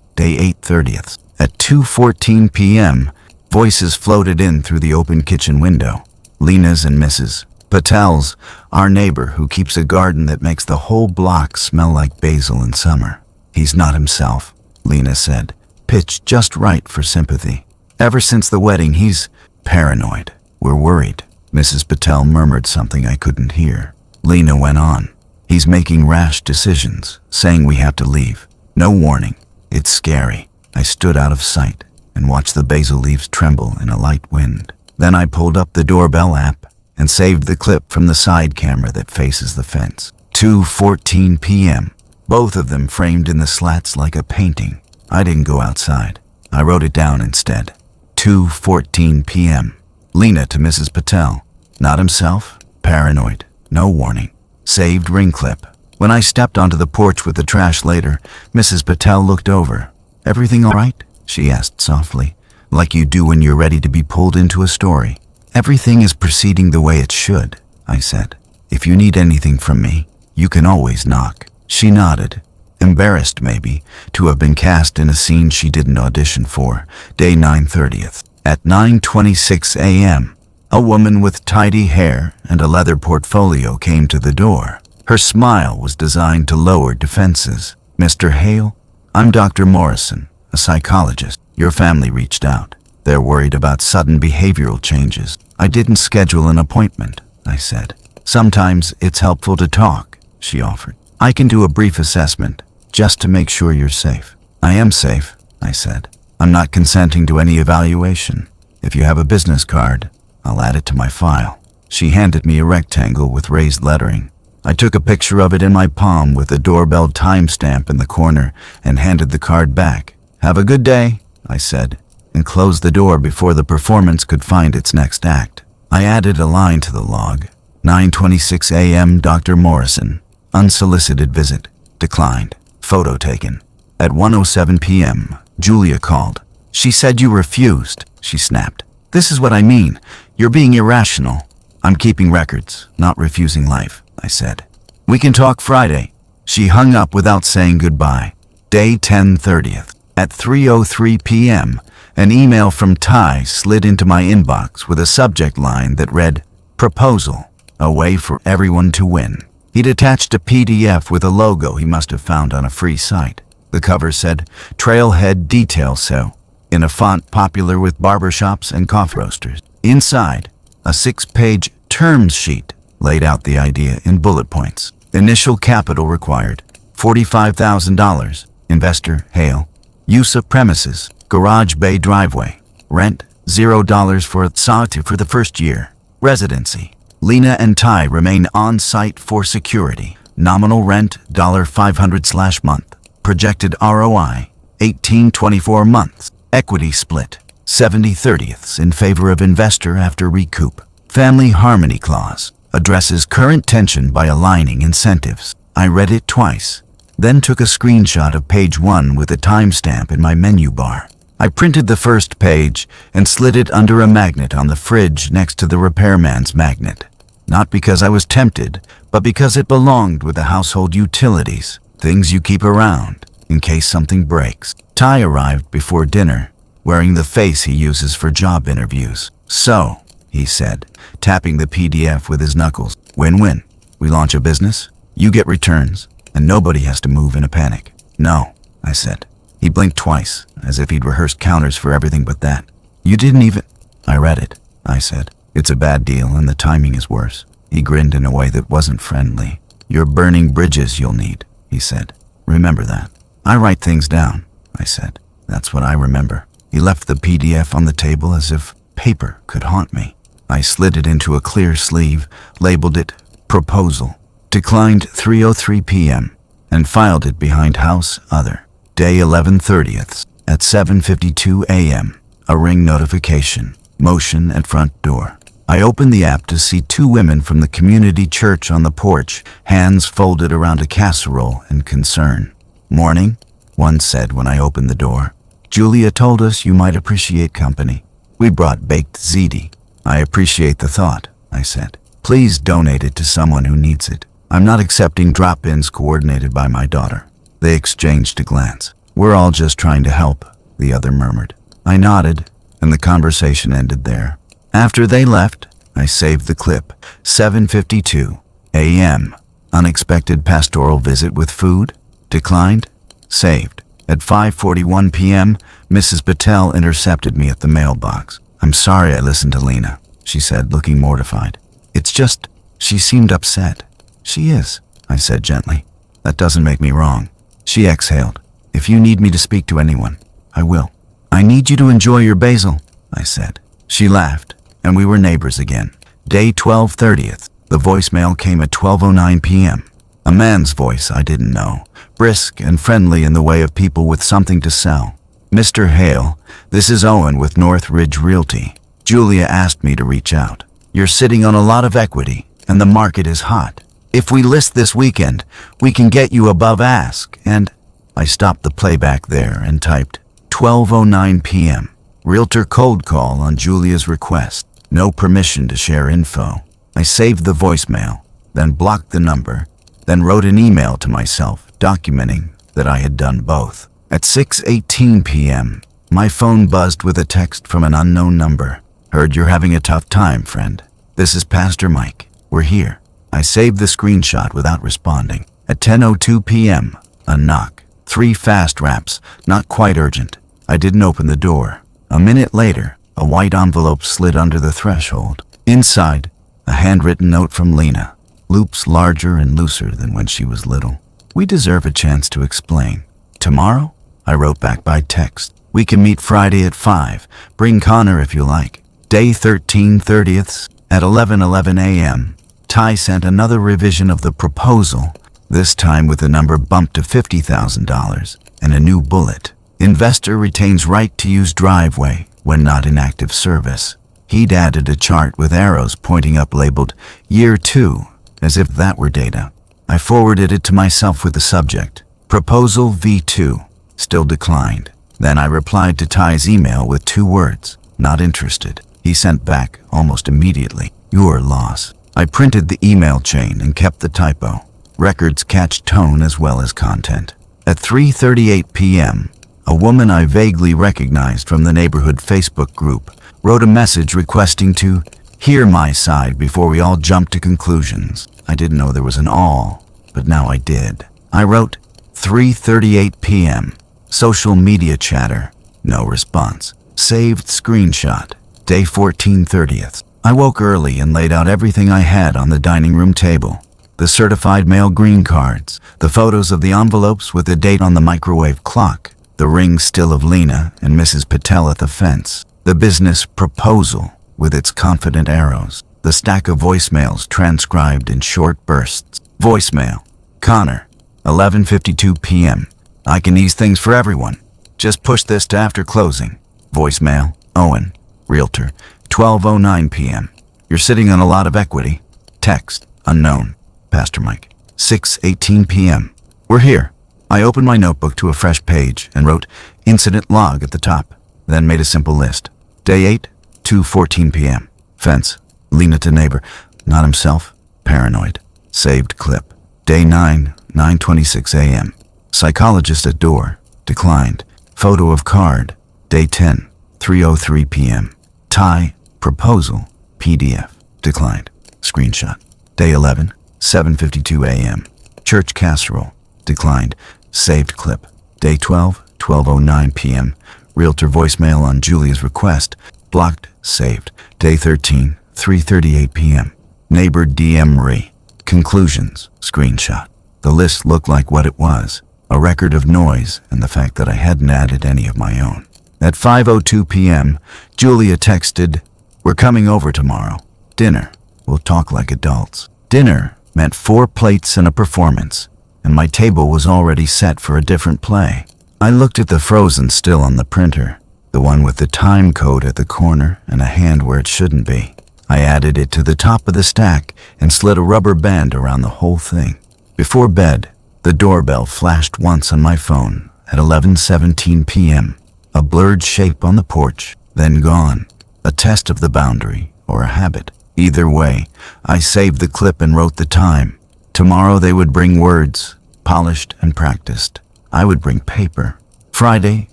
Day 8/30. At 2:14 p.m., voices floated in through the open kitchen window. Lena's and Mrs. Patel's, our neighbor who keeps a garden that makes the whole block smell like basil in summer. He's not himself, Lena said, pitched just right for sympathy. Ever since the wedding, he's paranoid. We're worried. Mrs. Patel murmured something I couldn't hear. Lena went on. He's making rash decisions, saying we have to leave. No warning. It's scary. I stood out of sight and watched the basil leaves tremble in a light wind. Then I pulled up the doorbell app and saved the clip from the side camera that faces the fence. 2:14 p.m. Both of them framed in the slats like a painting. I didn't go outside. I wrote it down instead. 2:14 p.m. Lena to Mrs. Patel. Not himself. Paranoid. No warning. Saved ring clip. When I stepped onto the porch with the trash later, Mrs. Patel looked over. Everything all right? She asked softly, like you do when you're ready to be pulled into a story. Everything is proceeding the way it should, I said. If you need anything from me, you can always knock. She nodded, embarrassed maybe, to have been cast in a scene she didn't audition for. Day 9/30. At 9:26 a.m., a woman with tidy hair and a leather portfolio came to the door. Her smile was designed to lower defenses. Mr. Hale, I'm Dr. Morrison, a psychologist. Your family reached out. They're worried about sudden behavioral changes. I didn't schedule an appointment, I said. Sometimes it's helpful to talk, she offered. I can do a brief assessment, just to make sure you're safe. I am safe, I said. I'm not consenting to any evaluation. If you have a business card, I'll add it to my file. She handed me a rectangle with raised lettering. I took a picture of it in my palm with a doorbell timestamp in the corner and handed the card back. Have a good day, I said, and closed the door before the performance could find its next act. I added a line to the log. 9:26 a.m. Dr. Morrison. Unsolicited visit. Declined. Photo taken. At 1:07 p.m., Julia called. She said you refused, she snapped. This is what I mean. You're being irrational. I'm keeping records, not refusing life, I said. We can talk Friday. She hung up without saying goodbye. Day 10/30. At 3:03 p.m., an email from Ty slid into my inbox with a subject line that read, Proposal, a way for everyone to win. He'd attached a PDF with a logo he must have found on a free site. The cover said, Trailhead Detail So, in a font popular with barbershops and coffee roasters. Inside, a 6-page terms sheet laid out the idea in bullet points. Initial capital required, $45,000. Investor, Hale. Use of premises, garage bay driveway. Rent, $0 for the first year. Residency. Lena and Ty remain on site for security. Nominal rent, $500/month. Projected ROI, 18-24 months. Equity split, 70/30 in favor of investor after recoup. Family harmony clause addresses current tension by aligning incentives. I read it twice, then took a screenshot of page 1 with a timestamp in my menu bar. I printed the first page and slid it under a magnet on the fridge next to the repairman's magnet. Not because I was tempted, but because it belonged with the household utilities, things you keep around in case something breaks. Ty arrived before dinner, wearing the face he uses for job interviews. So, he said, tapping the PDF with his knuckles, win-win. We launch a business, you get returns, and nobody has to move in a panic. No, I said. He blinked twice, as if he'd rehearsed counters for everything but that. You didn't even... I read it, I said. It's a bad deal and the timing is worse. He grinned in a way that wasn't friendly. You're burning bridges you'll need, he said. Remember that. I write things down, I said. That's what I remember. He left the PDF on the table as if paper could haunt me. I slid it into a clear sleeve, labeled it Proposal, declined 3:03 p.m., and filed it behind House Other. Day 11/30. At 7:52 a.m., a ring notification, motion at front door. I opened the app to see 2 women from the community church on the porch, hands folded around a casserole in concern. Morning, one said when I opened the door. Julia told us you might appreciate company. We brought baked ziti. I appreciate the thought, I said. Please donate it to someone who needs it. I'm not accepting drop-ins coordinated by my daughter. They exchanged a glance. We're all just trying to help, the other murmured. I nodded, and the conversation ended there. After they left, I saved the clip. 7:52 a.m. Unexpected pastoral visit with food? Declined? Saved. At 5:41 p.m., Mrs. Patel intercepted me at the mailbox. I'm sorry I listened to Lena, she said, looking mortified. It's just, she seemed upset. She is, I said gently. That doesn't make me wrong. She exhaled. If you need me to speak to anyone, I will. I need you to enjoy your basil, I said. She laughed, and we were neighbors again. Day 12/30th. The voicemail came at 12:09 p.m. A man's voice I didn't know, brisk and friendly in the way of people with something to sell. Mr. Hale, this is Owen with North Ridge Realty. Julia asked me to reach out. You're sitting on a lot of equity, and the market is hot. If we list this weekend, we can get you above ask, and... I stopped the playback there and typed 12:09 p.m. Realtor cold call on Julia's request. No permission to share info. I saved the voicemail, then blocked the number, then wrote an email to myself documenting that I had done both. At 6:18 p.m., my phone buzzed with a text from an unknown number. Heard you're having a tough time, friend. This is Pastor Mike. We're here. I saved the screenshot without responding. At 10:02 p.m., a knock. 3 fast raps, not quite urgent. I didn't open the door. A minute later, a white envelope slid under the threshold. Inside, a handwritten note from Lena, loops larger and looser than when she was little. We deserve a chance to explain. Tomorrow? I wrote back by text. We can meet Friday at 5. Bring Connor if you like. Day 13/30th at 11:11 a.m. Ty sent another revision of the proposal, this time with the number bumped to $50,000 and a new bullet. Investor retains right to use driveway when not in active service. He'd added a chart with arrows pointing up labeled Year 2, as if that were data. I forwarded it to myself with the subject, Proposal V2, still declined. Then I replied to Ty's email with 2 words, not interested. He sent back, almost immediately, your loss. I printed the email chain and kept the typo. Records catch tone as well as content. At 3:38 p.m., a woman I vaguely recognized from the neighborhood Facebook group wrote a message requesting to hear my side before we all jumped to conclusions. I didn't know there was an all, but now I did. I wrote 3:38 p.m. Social media chatter. No response. Saved screenshot. Day 14/30th. I woke early and laid out everything I had on the dining room table. The certified mail green cards, the photos of the envelopes with the date on the microwave clock, the ring still of Lena and Mrs. Patel at the fence, the business proposal with its confident arrows, the stack of voicemails transcribed in short bursts. Voicemail. Connor, 11:52 p.m. I can ease things for everyone. Just push this to after closing. Voicemail. Owen, Realtor, 12:09 p.m. You're sitting on a lot of equity. Text. Unknown. Pastor Mike. 6:18 p.m. We're here. I opened my notebook to a fresh page and wrote incident log at the top, then made a simple list. Day 8, 2:14 p.m. Fence. Lena to neighbor. Not himself. Paranoid. Saved clip. Day 9, 9:26 a.m. Psychologist at door. Declined. Photo of card. Day 10, 3:03 p.m. Ty. Proposal. PDF. Declined. Screenshot. Day 11, 7:52 a.m. Church casserole. Declined. Saved clip. Day 12, 12:09 p.m. Realtor voicemail on Julia's request. Blocked. Saved. Day 13, 3:38 p.m. Neighbor DM Re. Conclusions. Screenshot. The list looked like what it was. A record of noise and the fact that I hadn't added any of my own. At 5:02 p.m., Julia texted, "We're coming over tomorrow. Dinner. We'll talk like adults." Dinner meant 4 plates and a performance, and my table was already set for a different play. I looked at the frozen still on the printer, the one with the time code at the corner and a hand where it shouldn't be. I added it to the top of the stack and slid a rubber band around the whole thing. Before bed, the doorbell flashed once on my phone at 11:17 p.m. A blurred shape on the porch, then gone. a test of the boundary, or a habit. Either way, I saved the clip and wrote the time. Tomorrow they would bring words, polished and practiced. I would bring paper. Friday,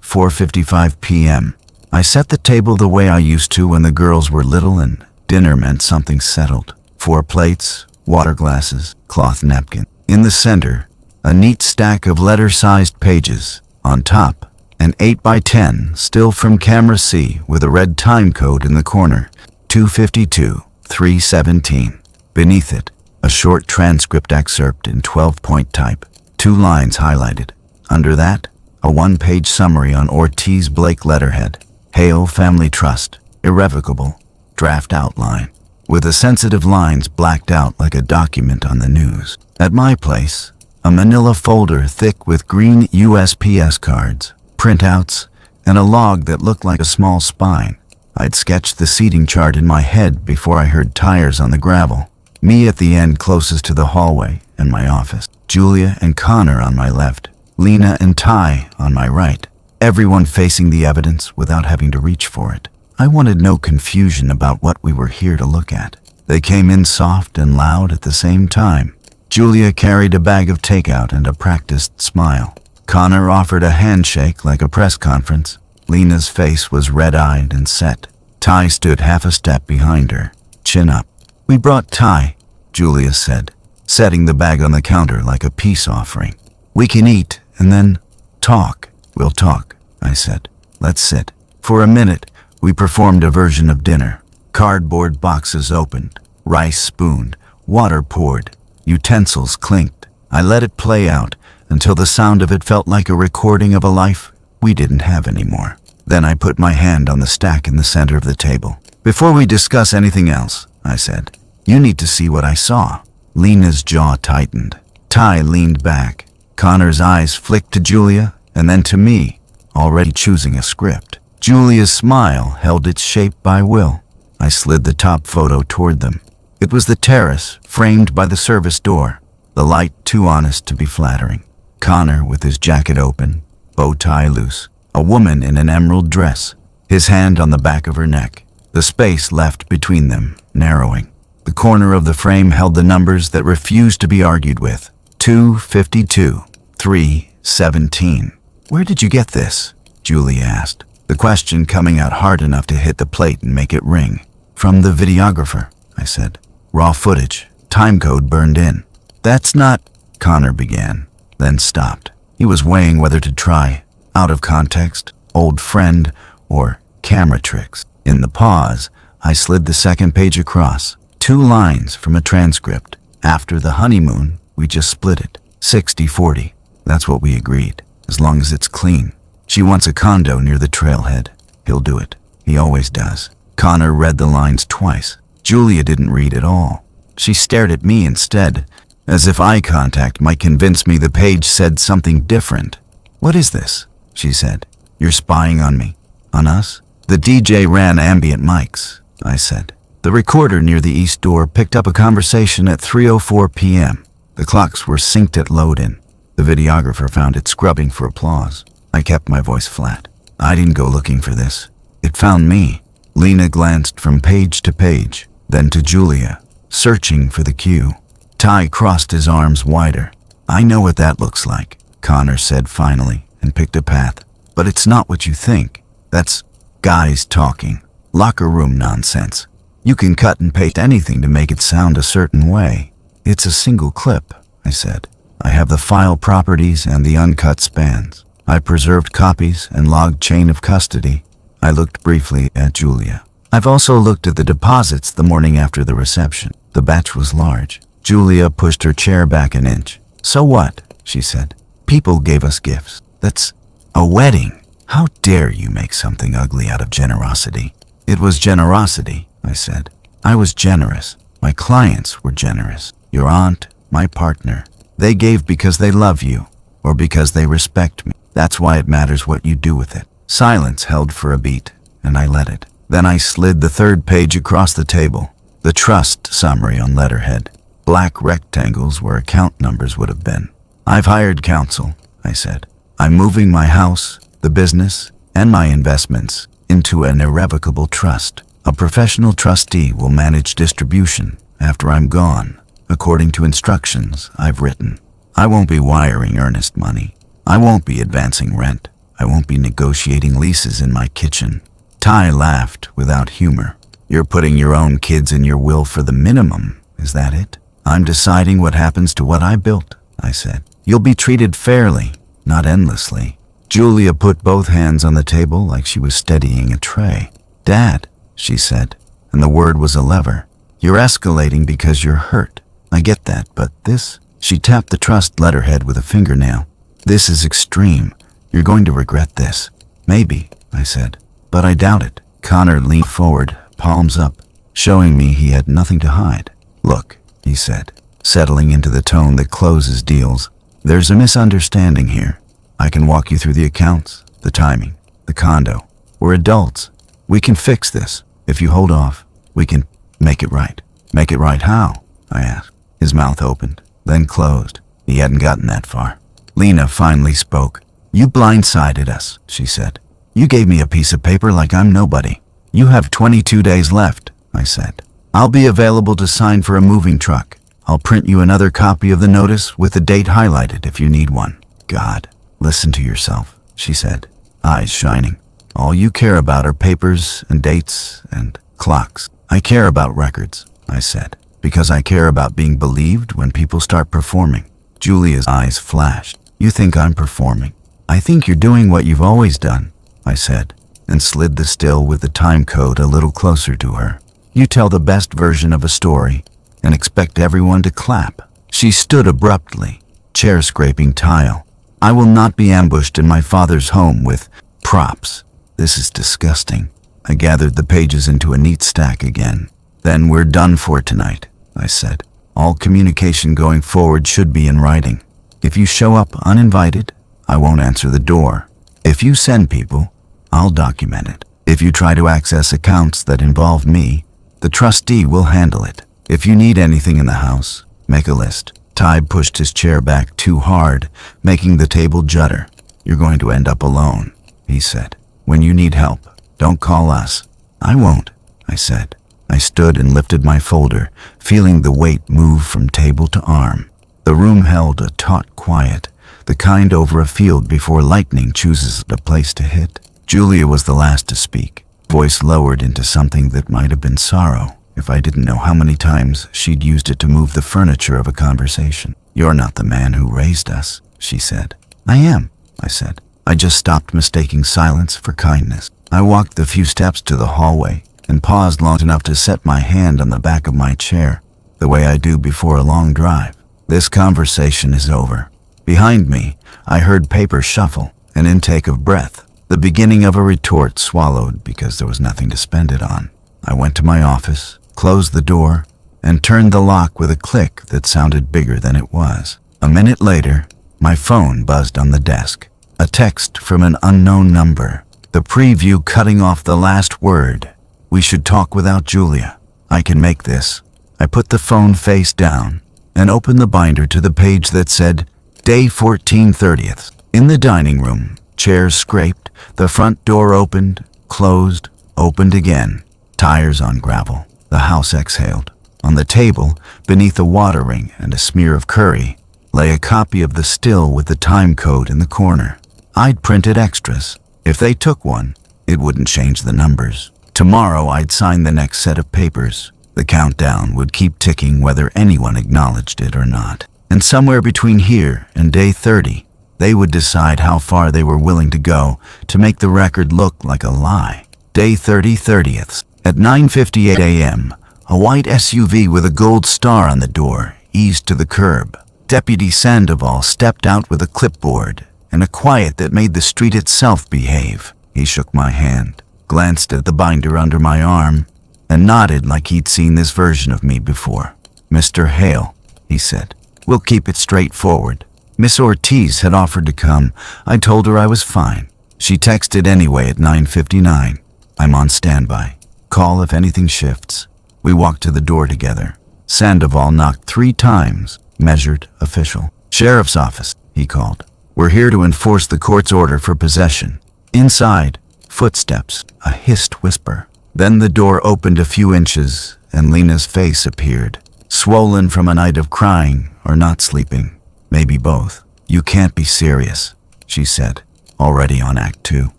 4:55 p.m. I set the table the way I used to when the girls were little and dinner meant something settled. 4 plates, water glasses, cloth napkin. In the center, a neat stack of letter-sized pages. On top, an 8x10 still from camera C with a red time code in the corner, 2:52, 3:17. Beneath it, a short transcript excerpt in 12-point type, 2 lines highlighted. Under that, a 1-page summary on Ortiz Blake letterhead. Hale Family Trust, irrevocable, draft outline, with the sensitive lines blacked out like a document on the news. At my place, a manila folder thick with green USPS cards, printouts, and a log that looked like a small spine. I'd sketched the seating chart in my head before I heard tires on the gravel. Me at the end closest to the hallway and my office. Julia and Connor on my left. Lena and Ty on my right. Everyone facing the evidence without having to reach for it. I wanted no confusion about what we were here to look at. They came in soft and loud at the same time. Julia carried a bag of takeout and a practiced smile. Connor offered a handshake like a press conference. Lena's face was red-eyed and set. Ty stood half a step behind her, chin up. "We brought Ty," Julia said, setting the bag on the counter like a peace offering. "We can eat and then talk." "We'll talk," I said. "Let's sit." For a minute, we performed a version of dinner. Cardboard boxes opened, rice spooned, water poured, utensils clinked. I let it play out until the sound of it felt like a recording of a life we didn't have anymore. Then I put my hand on the stack in the center of the table. "Before we discuss anything else," I said, "you need to see what I saw." Lena's jaw tightened. Ty leaned back. Connor's eyes flicked to Julia and then to me, already choosing a script. Julia's smile held its shape by will. I slid the top photo toward them. It was the terrace, framed by the service door, the light too honest to be flattering. Connor with his jacket open, bow tie loose, a woman in an emerald dress, his hand on the back of her neck, the space left between them narrowing. The corner of the frame held the numbers that refused to be argued with. 2:52, 3:17. "Where did you get this?" Julie asked, the question coming out hard enough to hit the plate and make it ring. "From the videographer," I said. "Raw footage, time code burned in." "That's not," Connor began, then stopped. He was weighing whether to try out of context, old friend, or camera tricks. In the pause, I slid the second page across. 2 lines from a transcript. "After the honeymoon, we just split it. 60-40. That's what we agreed, as long as it's clean. She wants a condo near the trailhead. He'll do it. He always does." Connor read the lines twice. Julia didn't read at all. She stared at me instead, as if eye contact might convince me the page said something different. "What is this?" she said. "You're spying on me? On us?" "The DJ ran ambient mics," I said. The recorder near the east door picked up a conversation at 3:04 p.m. The clocks were synced at load-in. The videographer found it scrubbing for applause. I kept my voice flat. "I didn't go looking for this. It found me." Lena glanced from page to page, then to Julia, searching for the cue. Ty crossed his arms wider. "I know what that looks like," Connor said finally, and picked a path. "But it's not what you think. That's guys talking. Locker room nonsense. You can cut and paste anything to make it sound a certain way. It's a single clip," I said. "I have the file properties and the uncut spans. I preserved copies and logged chain of custody." I looked briefly at Julia. "I've also looked at the deposits the morning after the reception. The batch was large." Julia pushed her chair back an inch. "So what?" she said. "People gave us gifts. That's a wedding. How dare you make something ugly out of generosity?" "It was generosity," I said. "I was generous. My clients were generous. Your aunt, my partner. They gave because they love you, or because they respect me. That's why it matters what you do with it." Silence held for a beat, and I let it. Then I slid the third page across the table, the trust summary on letterhead, black rectangles where account numbers would have been. "I've hired counsel," I said. "I'm moving my house, the business, and my investments into an irrevocable trust. A professional trustee will manage distribution after I'm gone, according to instructions I've written. I won't be wiring earnest money. I won't be advancing rent. I won't be negotiating leases in my kitchen. Ty laughed without humor. You're putting your own kids in your will for the minimum, is that it? I'm deciding what happens to what I built, I said. You'll be treated fairly, not endlessly. Julia put both hands on the table like she was steadying a tray. Dad, she said, and the word was a lever. You're escalating because you're hurt. I get that, but this... She tapped the trust letterhead with a fingernail. This is extreme. You're going to regret this. Maybe, I said, but I doubt it. Connor leaned forward, palms up, showing me he had nothing to hide. Look, he said, settling into the tone that closes deals. There's a misunderstanding here. I can walk you through the accounts, the timing, the condo. We're adults. We can fix this. If you hold off, we can make it right. Make it right how? I asked. His mouth opened, then closed. He hadn't gotten that far. Lena finally spoke. You blindsided us, she said. You gave me a piece of paper like I'm nobody. You have 22 days left, I said. I'll be available to sign for a moving truck. I'll print you another copy of the notice with the date highlighted if you need one. God, listen to yourself, she said, eyes shining. All you care about are papers and dates and clocks. I care about records, I said, because I care about being believed when people start performing. Julia's eyes flashed. You think I'm performing? I think you're doing what you've always done, I said, and slid the still with the time code a little closer to her. You tell the best version of a story and expect everyone to clap. She stood abruptly, chair scraping tile. I will not be ambushed in my father's home with props. This is disgusting. I gathered the pages into a neat stack again. Then we're done for tonight, I said. All communication going forward should be in writing. If you show up uninvited, I won't answer the door. If you send people, I'll document it. If you try to access accounts that involve me, the trustee will handle it. If you need anything in the house, make a list. Ty pushed his chair back too hard, making the table judder. You're going to end up alone, he said. When you need help, don't call us. I won't, I said. I stood and lifted my folder, feeling the weight move from table to arm. The room held a taut quiet, the kind over a field before lightning chooses a place to hit. Julia was the last to speak, voice lowered into something that might have been sorrow if I didn't know how many times she'd used it to move the furniture of a conversation. You're not the man who raised us, she said. I am, I said. I just stopped mistaking silence for kindness. I walked the few steps to the hallway and paused long enough to set my hand on the back of my chair, the way I do before a long drive. This conversation is over. Behind me, I heard paper shuffle, an intake of breath, the beginning of a retort swallowed because there was nothing to spend it on. I went to my office, closed the door, and turned the lock with a click that sounded bigger than it was. A minute later, my phone buzzed on the desk. A text from an unknown number, the preview cutting off the last word. We should talk without Julia. I can make this. I put the phone face down and opened the binder to the page that said, Day 14/30th. In the dining room, chairs scraped, the front door opened, closed, opened again. Tires on gravel. The house exhaled. On the table, beneath a water ring and a smear of curry, lay a copy of the still with the time code in the corner. I'd printed extras. If they took one, it wouldn't change the numbers. Tomorrow I'd sign the next set of papers. The countdown would keep ticking whether anyone acknowledged it or not. And somewhere between here and day 30, they would decide how far they were willing to go to make the record look like a lie. Day 30/30th. At 9:58 a.m., a white SUV with a gold star on the door eased to the curb. Deputy Sandoval stepped out with a clipboard and a quiet that made the street itself behave. He shook my hand, glanced at the binder under my arm, and nodded like he'd seen this version of me before. Mr. Hale, he said, we'll keep it straightforward. Miss Ortiz had offered to come. I told her I was fine. She texted anyway at 9:59. I'm on standby. Call if anything shifts. We walked to the door together. Sandoval knocked 3 times, measured, official. Sheriff's office, he called. We're here to enforce the court's order for possession. Inside, footsteps, a hissed whisper. Then the door opened a few inches and Lena's face appeared, swollen from a night of crying or not sleeping. Maybe both. "You can't be serious," she said, already on Act 2.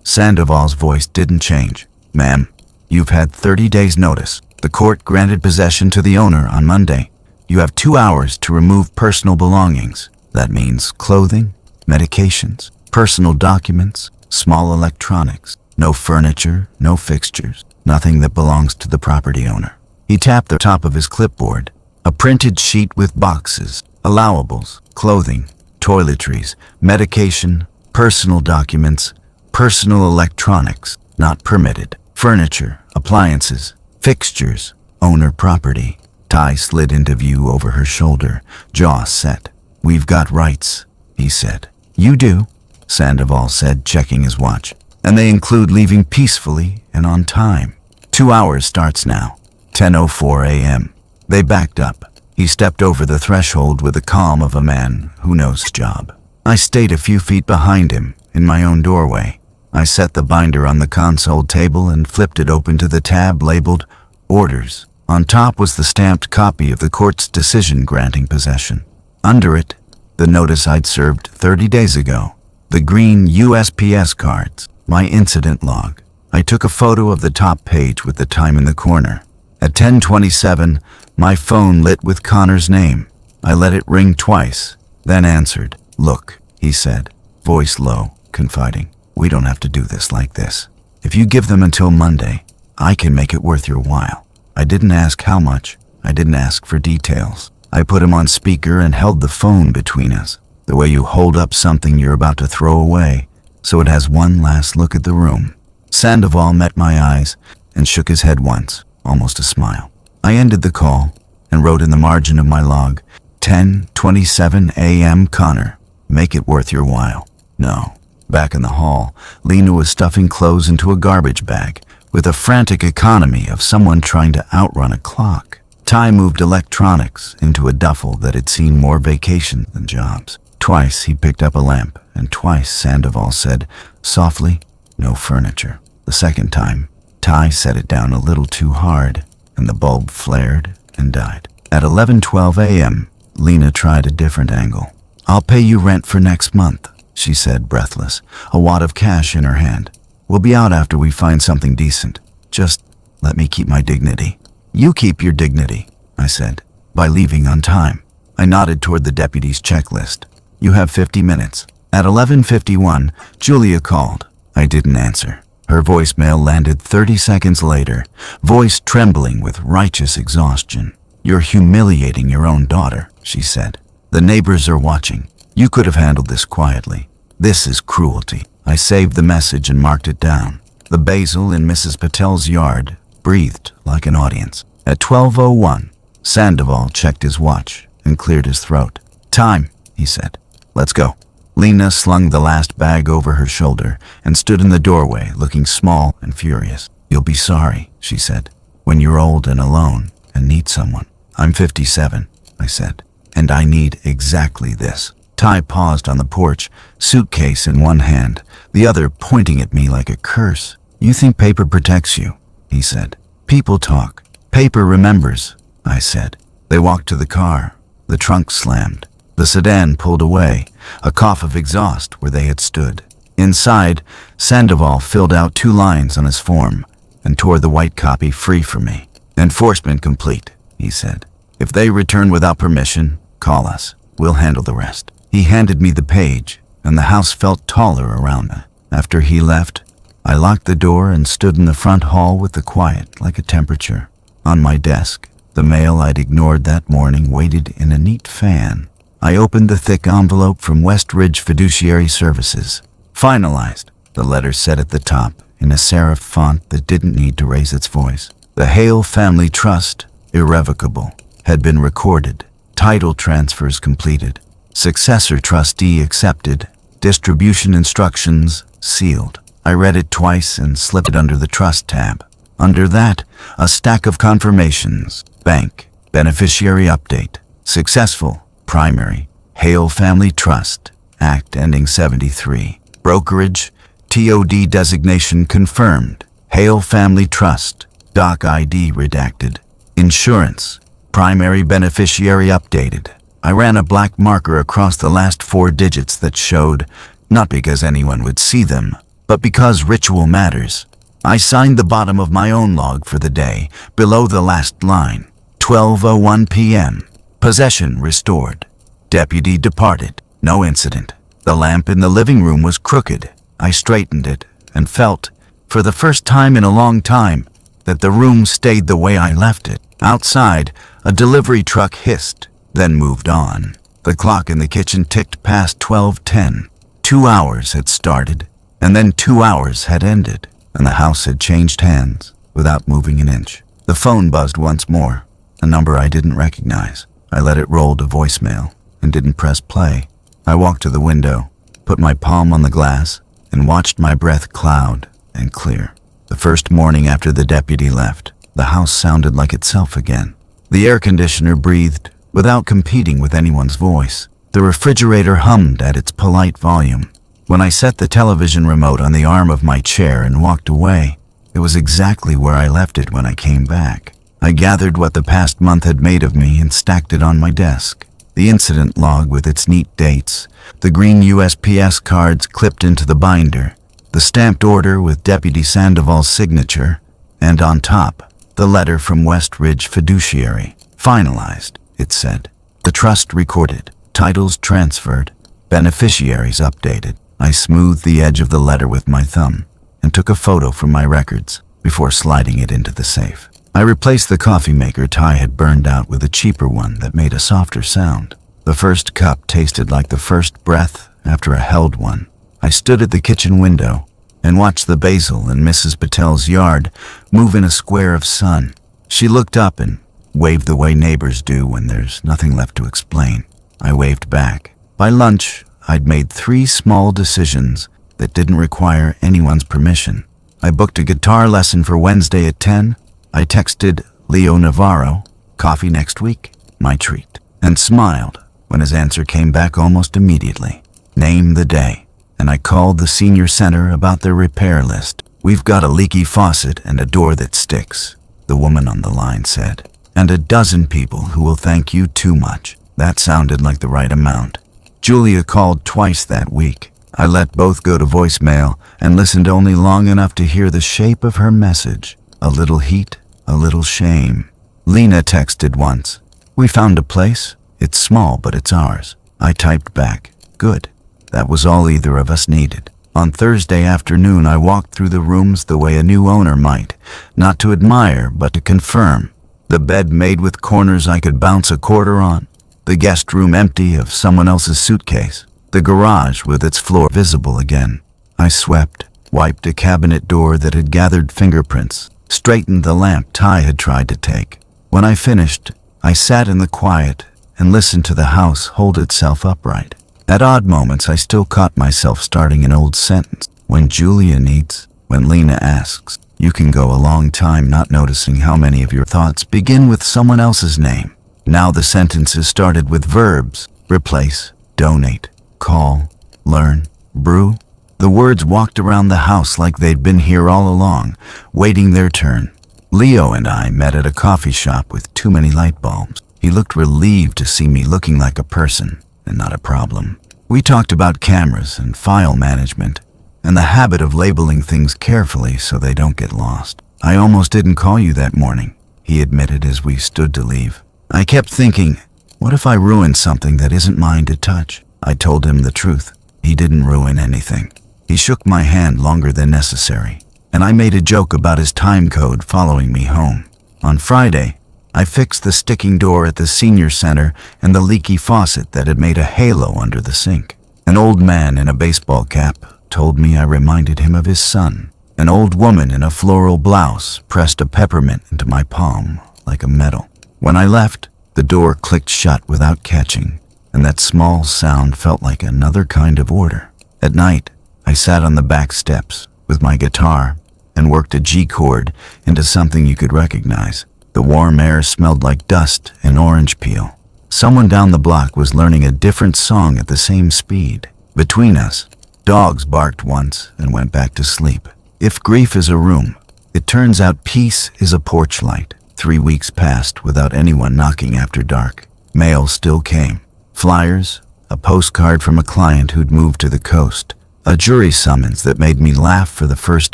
Sandoval's voice didn't change. "Ma'am, you've had 30 days notice. The court granted possession to the owner on Monday. You have 2 hours to remove personal belongings. That means clothing, medications, personal documents, small electronics. No furniture, no fixtures, nothing that belongs to the property owner." He tapped the top of his clipboard. A printed sheet with boxes, allowables, clothing, toiletries, medication, personal documents, personal electronics, not permitted, furniture, appliances, fixtures, owner property. Ty slid into view over her shoulder, jaw set. "We've got rights," he said. "You do," Sandoval said, checking his watch. "And they include leaving peacefully and on time. 2 hours starts now, 10:04 a.m. They backed up. He stepped over the threshold with the calm of a man who knows his job. I stayed a few feet behind him, in my own doorway. I set the binder on the console table and flipped it open to the tab labeled Orders. On top was the stamped copy of the court's decision granting possession. Under it, the notice I'd served 30 days ago. The green USPS cards, my incident log. I took a photo of the top page with the time in the corner. At 10:27, my phone lit with Connor's name. I let it ring twice, then answered. "Look," he said, voice low, confiding. "We don't have to do this like this. If you give them until Monday, I can make it worth your while." I didn't ask how much. I didn't ask for details. I put him on speaker and held the phone between us, the way you hold up something you're about to throw away, so it has one last look at the room. Sandoval met my eyes and shook his head once, almost a smile. I ended the call and wrote in the margin of my log, 10:27 a.m. Connor. Make it worth your while. No. Back in the hall, Lena was stuffing clothes into a garbage bag with a frantic economy of someone trying to outrun a clock. Ty moved electronics into a duffel that had seen more vacation than jobs. Twice he picked up a lamp, and twice Sandoval said, softly, "No furniture." The second time, Ty set it down a little too hard, and the bulb flared and died. At 11:12 a.m., Lena tried a different angle. "I'll pay you rent for next month," she said, breathless, a wad of cash in her hand. "We'll be out after we find something decent. Just let me keep my dignity." "You keep your dignity," I said, "by leaving on time." I nodded toward the deputy's checklist. "You have 50 minutes. At 11:51, Julia called. I didn't answer. Her voicemail landed 30 seconds later, voice trembling with righteous exhaustion. "You're humiliating your own daughter," she said. "The neighbors are watching. You could have handled this quietly. This is cruelty." I saved the message and marked it down. The basil in Mrs. Patel's yard breathed like an audience. At 12:01, Sandoval checked his watch and cleared his throat. "Time," he said. "Let's go." Lena slung the last bag over her shoulder and stood in the doorway looking small and furious. "You'll be sorry," she said, "when you're old and alone and need someone." "I'm 57, I said, "and I need exactly this." Ty paused on the porch, suitcase in one hand, the other pointing at me like a curse. "You think paper protects you," he said. "People talk. Paper remembers," I said. They walked to the car. The trunk slammed. The sedan pulled away, a cough of exhaust where they had stood. Inside, Sandoval filled out 2 lines on his form and tore the white copy free for me. "Enforcement complete," he said. "If they return without permission, call us. We'll handle the rest." He handed me the page, and the house felt taller around me. After he left, I locked the door and stood in the front hall with the quiet like a temperature. On my desk, the mail I'd ignored that morning waited in a neat fan. I opened the thick envelope from West Ridge Fiduciary Services. "Finalized," the letter said at the top, in a serif font that didn't need to raise its voice. "The Hale Family Trust, irrevocable, had been recorded. Title transfers completed. Successor trustee accepted. Distribution instructions sealed." I read it twice and slipped it under the trust tab. Under that, a stack of confirmations. Bank, beneficiary update, successful, primary, Hale Family Trust, Act ending 73. Brokerage, TOD designation confirmed. Hale Family Trust, Doc ID redacted. Insurance, primary beneficiary updated. I ran a black marker across the last 4 digits that showed, not because anyone would see them, but because ritual matters. I signed the bottom of my own log for the day, below the last line. 12:01 p.m. Possession restored. Deputy departed. No incident. The lamp in the living room was crooked. I straightened it and felt, for the first time in a long time, that the room stayed the way I left it. Outside, a delivery truck hissed, then moved on. The clock in the kitchen ticked past 12:10. 2 hours had started, and then 2 hours had ended, and the house had changed hands without moving an inch. The phone buzzed once more, a number I didn't recognize. I let it roll to voicemail and didn't press play. I walked to the window, put my palm on the glass, and watched my breath cloud and clear. The first morning after the deputy left, the house sounded like itself again. The air conditioner breathed without competing with anyone's voice. The refrigerator hummed at its polite volume. When I set the television remote on the arm of my chair and walked away, it was exactly where I left it when I came back. I gathered what the past month had made of me and stacked it on my desk. The incident log with its neat dates, the green USPS cards clipped into the binder, the stamped order with Deputy Sandoval's signature, and on top, the letter from West Ridge Fiduciary. Finalized, it said. The trust recorded, titles transferred, beneficiaries updated. I smoothed the edge of the letter with my thumb and took a photo from my records before sliding it into the safe. I replaced the coffee maker Ty had burned out with a cheaper one that made a softer sound. The first cup tasted like the first breath after a held one. I stood at the kitchen window and watched the basil in Mrs. Patel's yard move in a square of sun. She looked up and waved the way neighbors do when there's nothing left to explain. I waved back. By lunch, I'd made 3 small decisions that didn't require anyone's permission. I booked a guitar lesson for Wednesday at 10. I texted Leo Navarro, coffee next week, my treat, and smiled when his answer came back almost immediately. Name the day. And I called the senior center about their repair list. We've got a leaky faucet and a door that sticks, the woman on the line said. And a dozen people who will thank you too much. That sounded like the right amount. Julia called twice that week. I let both go to voicemail and listened only long enough to hear the shape of her message. A little heat, a little shame. Lena texted once. We found a place. It's small, but it's ours. I typed back. Good. That was all either of us needed. On Thursday afternoon, I walked through the rooms the way a new owner might, not to admire, but to confirm. The bed made with corners I could bounce a quarter on. The guest room empty of someone else's suitcase. The garage with its floor visible again. I swept, wiped a cabinet door that had gathered fingerprints, straightened the lamp Ty had tried to take. When I finished, I sat in the quiet and listened to the house hold itself upright. At odd moments, I still caught myself starting an old sentence. When Julia needs, when Lena asks, you can go a long time not noticing how many of your thoughts begin with someone else's name. Now the sentences started with verbs: replace, donate, call, learn, brew. The words walked around the house like they'd been here all along, waiting their turn. Leo and I met at a coffee shop with too many light bulbs. He looked relieved to see me looking like a person and not a problem. We talked about cameras and file management and the habit of labeling things carefully so they don't get lost. I almost didn't call you that morning, he admitted as we stood to leave. I kept thinking, what if I ruined something that isn't mine to touch? I told him the truth. He didn't ruin anything. He shook my hand longer than necessary, and I made a joke about his time code following me home. On Friday, I fixed the sticking door at the senior center and the leaky faucet that had made a halo under the sink. An old man in a baseball cap told me I reminded him of his son. An old woman in a floral blouse pressed a peppermint into my palm like a medal. When I left, the door clicked shut without catching, and that small sound felt like another kind of order. At night, I sat on the back steps with my guitar and worked a G chord into something you could recognize. The warm air smelled like dust and orange peel. Someone down the block was learning a different song at the same speed. Between us, dogs barked once and went back to sleep. If grief is a room, It turns out peace is a porch light. 3 weeks passed without anyone knocking after dark. Mail still came. Flyers, a postcard from a client who'd moved to the coast, a jury summons that made me laugh for the first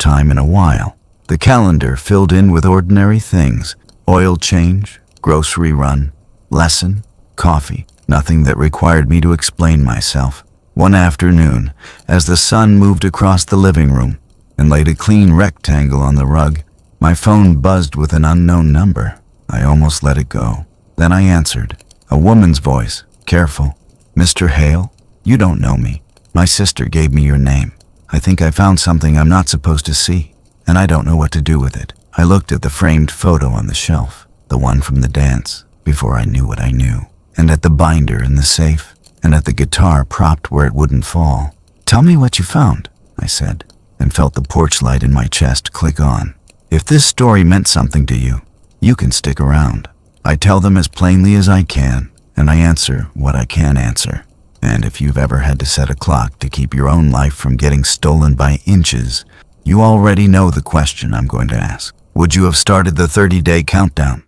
time in a while. The calendar filled in with ordinary things: oil change, grocery run, lesson, coffee, nothing that required me to explain myself. One afternoon, as the sun moved across the living room and laid a clean rectangle on the rug, my phone buzzed with an unknown number. I almost let it go. Then I answered. A woman's voice. Careful. Mr. Hale? You don't know me. My sister gave me your name. I think I found something I'm not supposed to see, and I don't know what to do with it. I looked at the framed photo on the shelf, the one from the dance, before I knew what I knew, and at the binder in the safe, and at the guitar propped where it wouldn't fall. Tell me what you found, I said, and felt the porch light in my chest click on. If this story meant something to you, you can stick around. I tell them as plainly as I can, and I answer what I can answer. And if you've ever had to set a clock to keep your own life from getting stolen by inches, you already know the question I'm going to ask. Would you have started the 30-day countdown?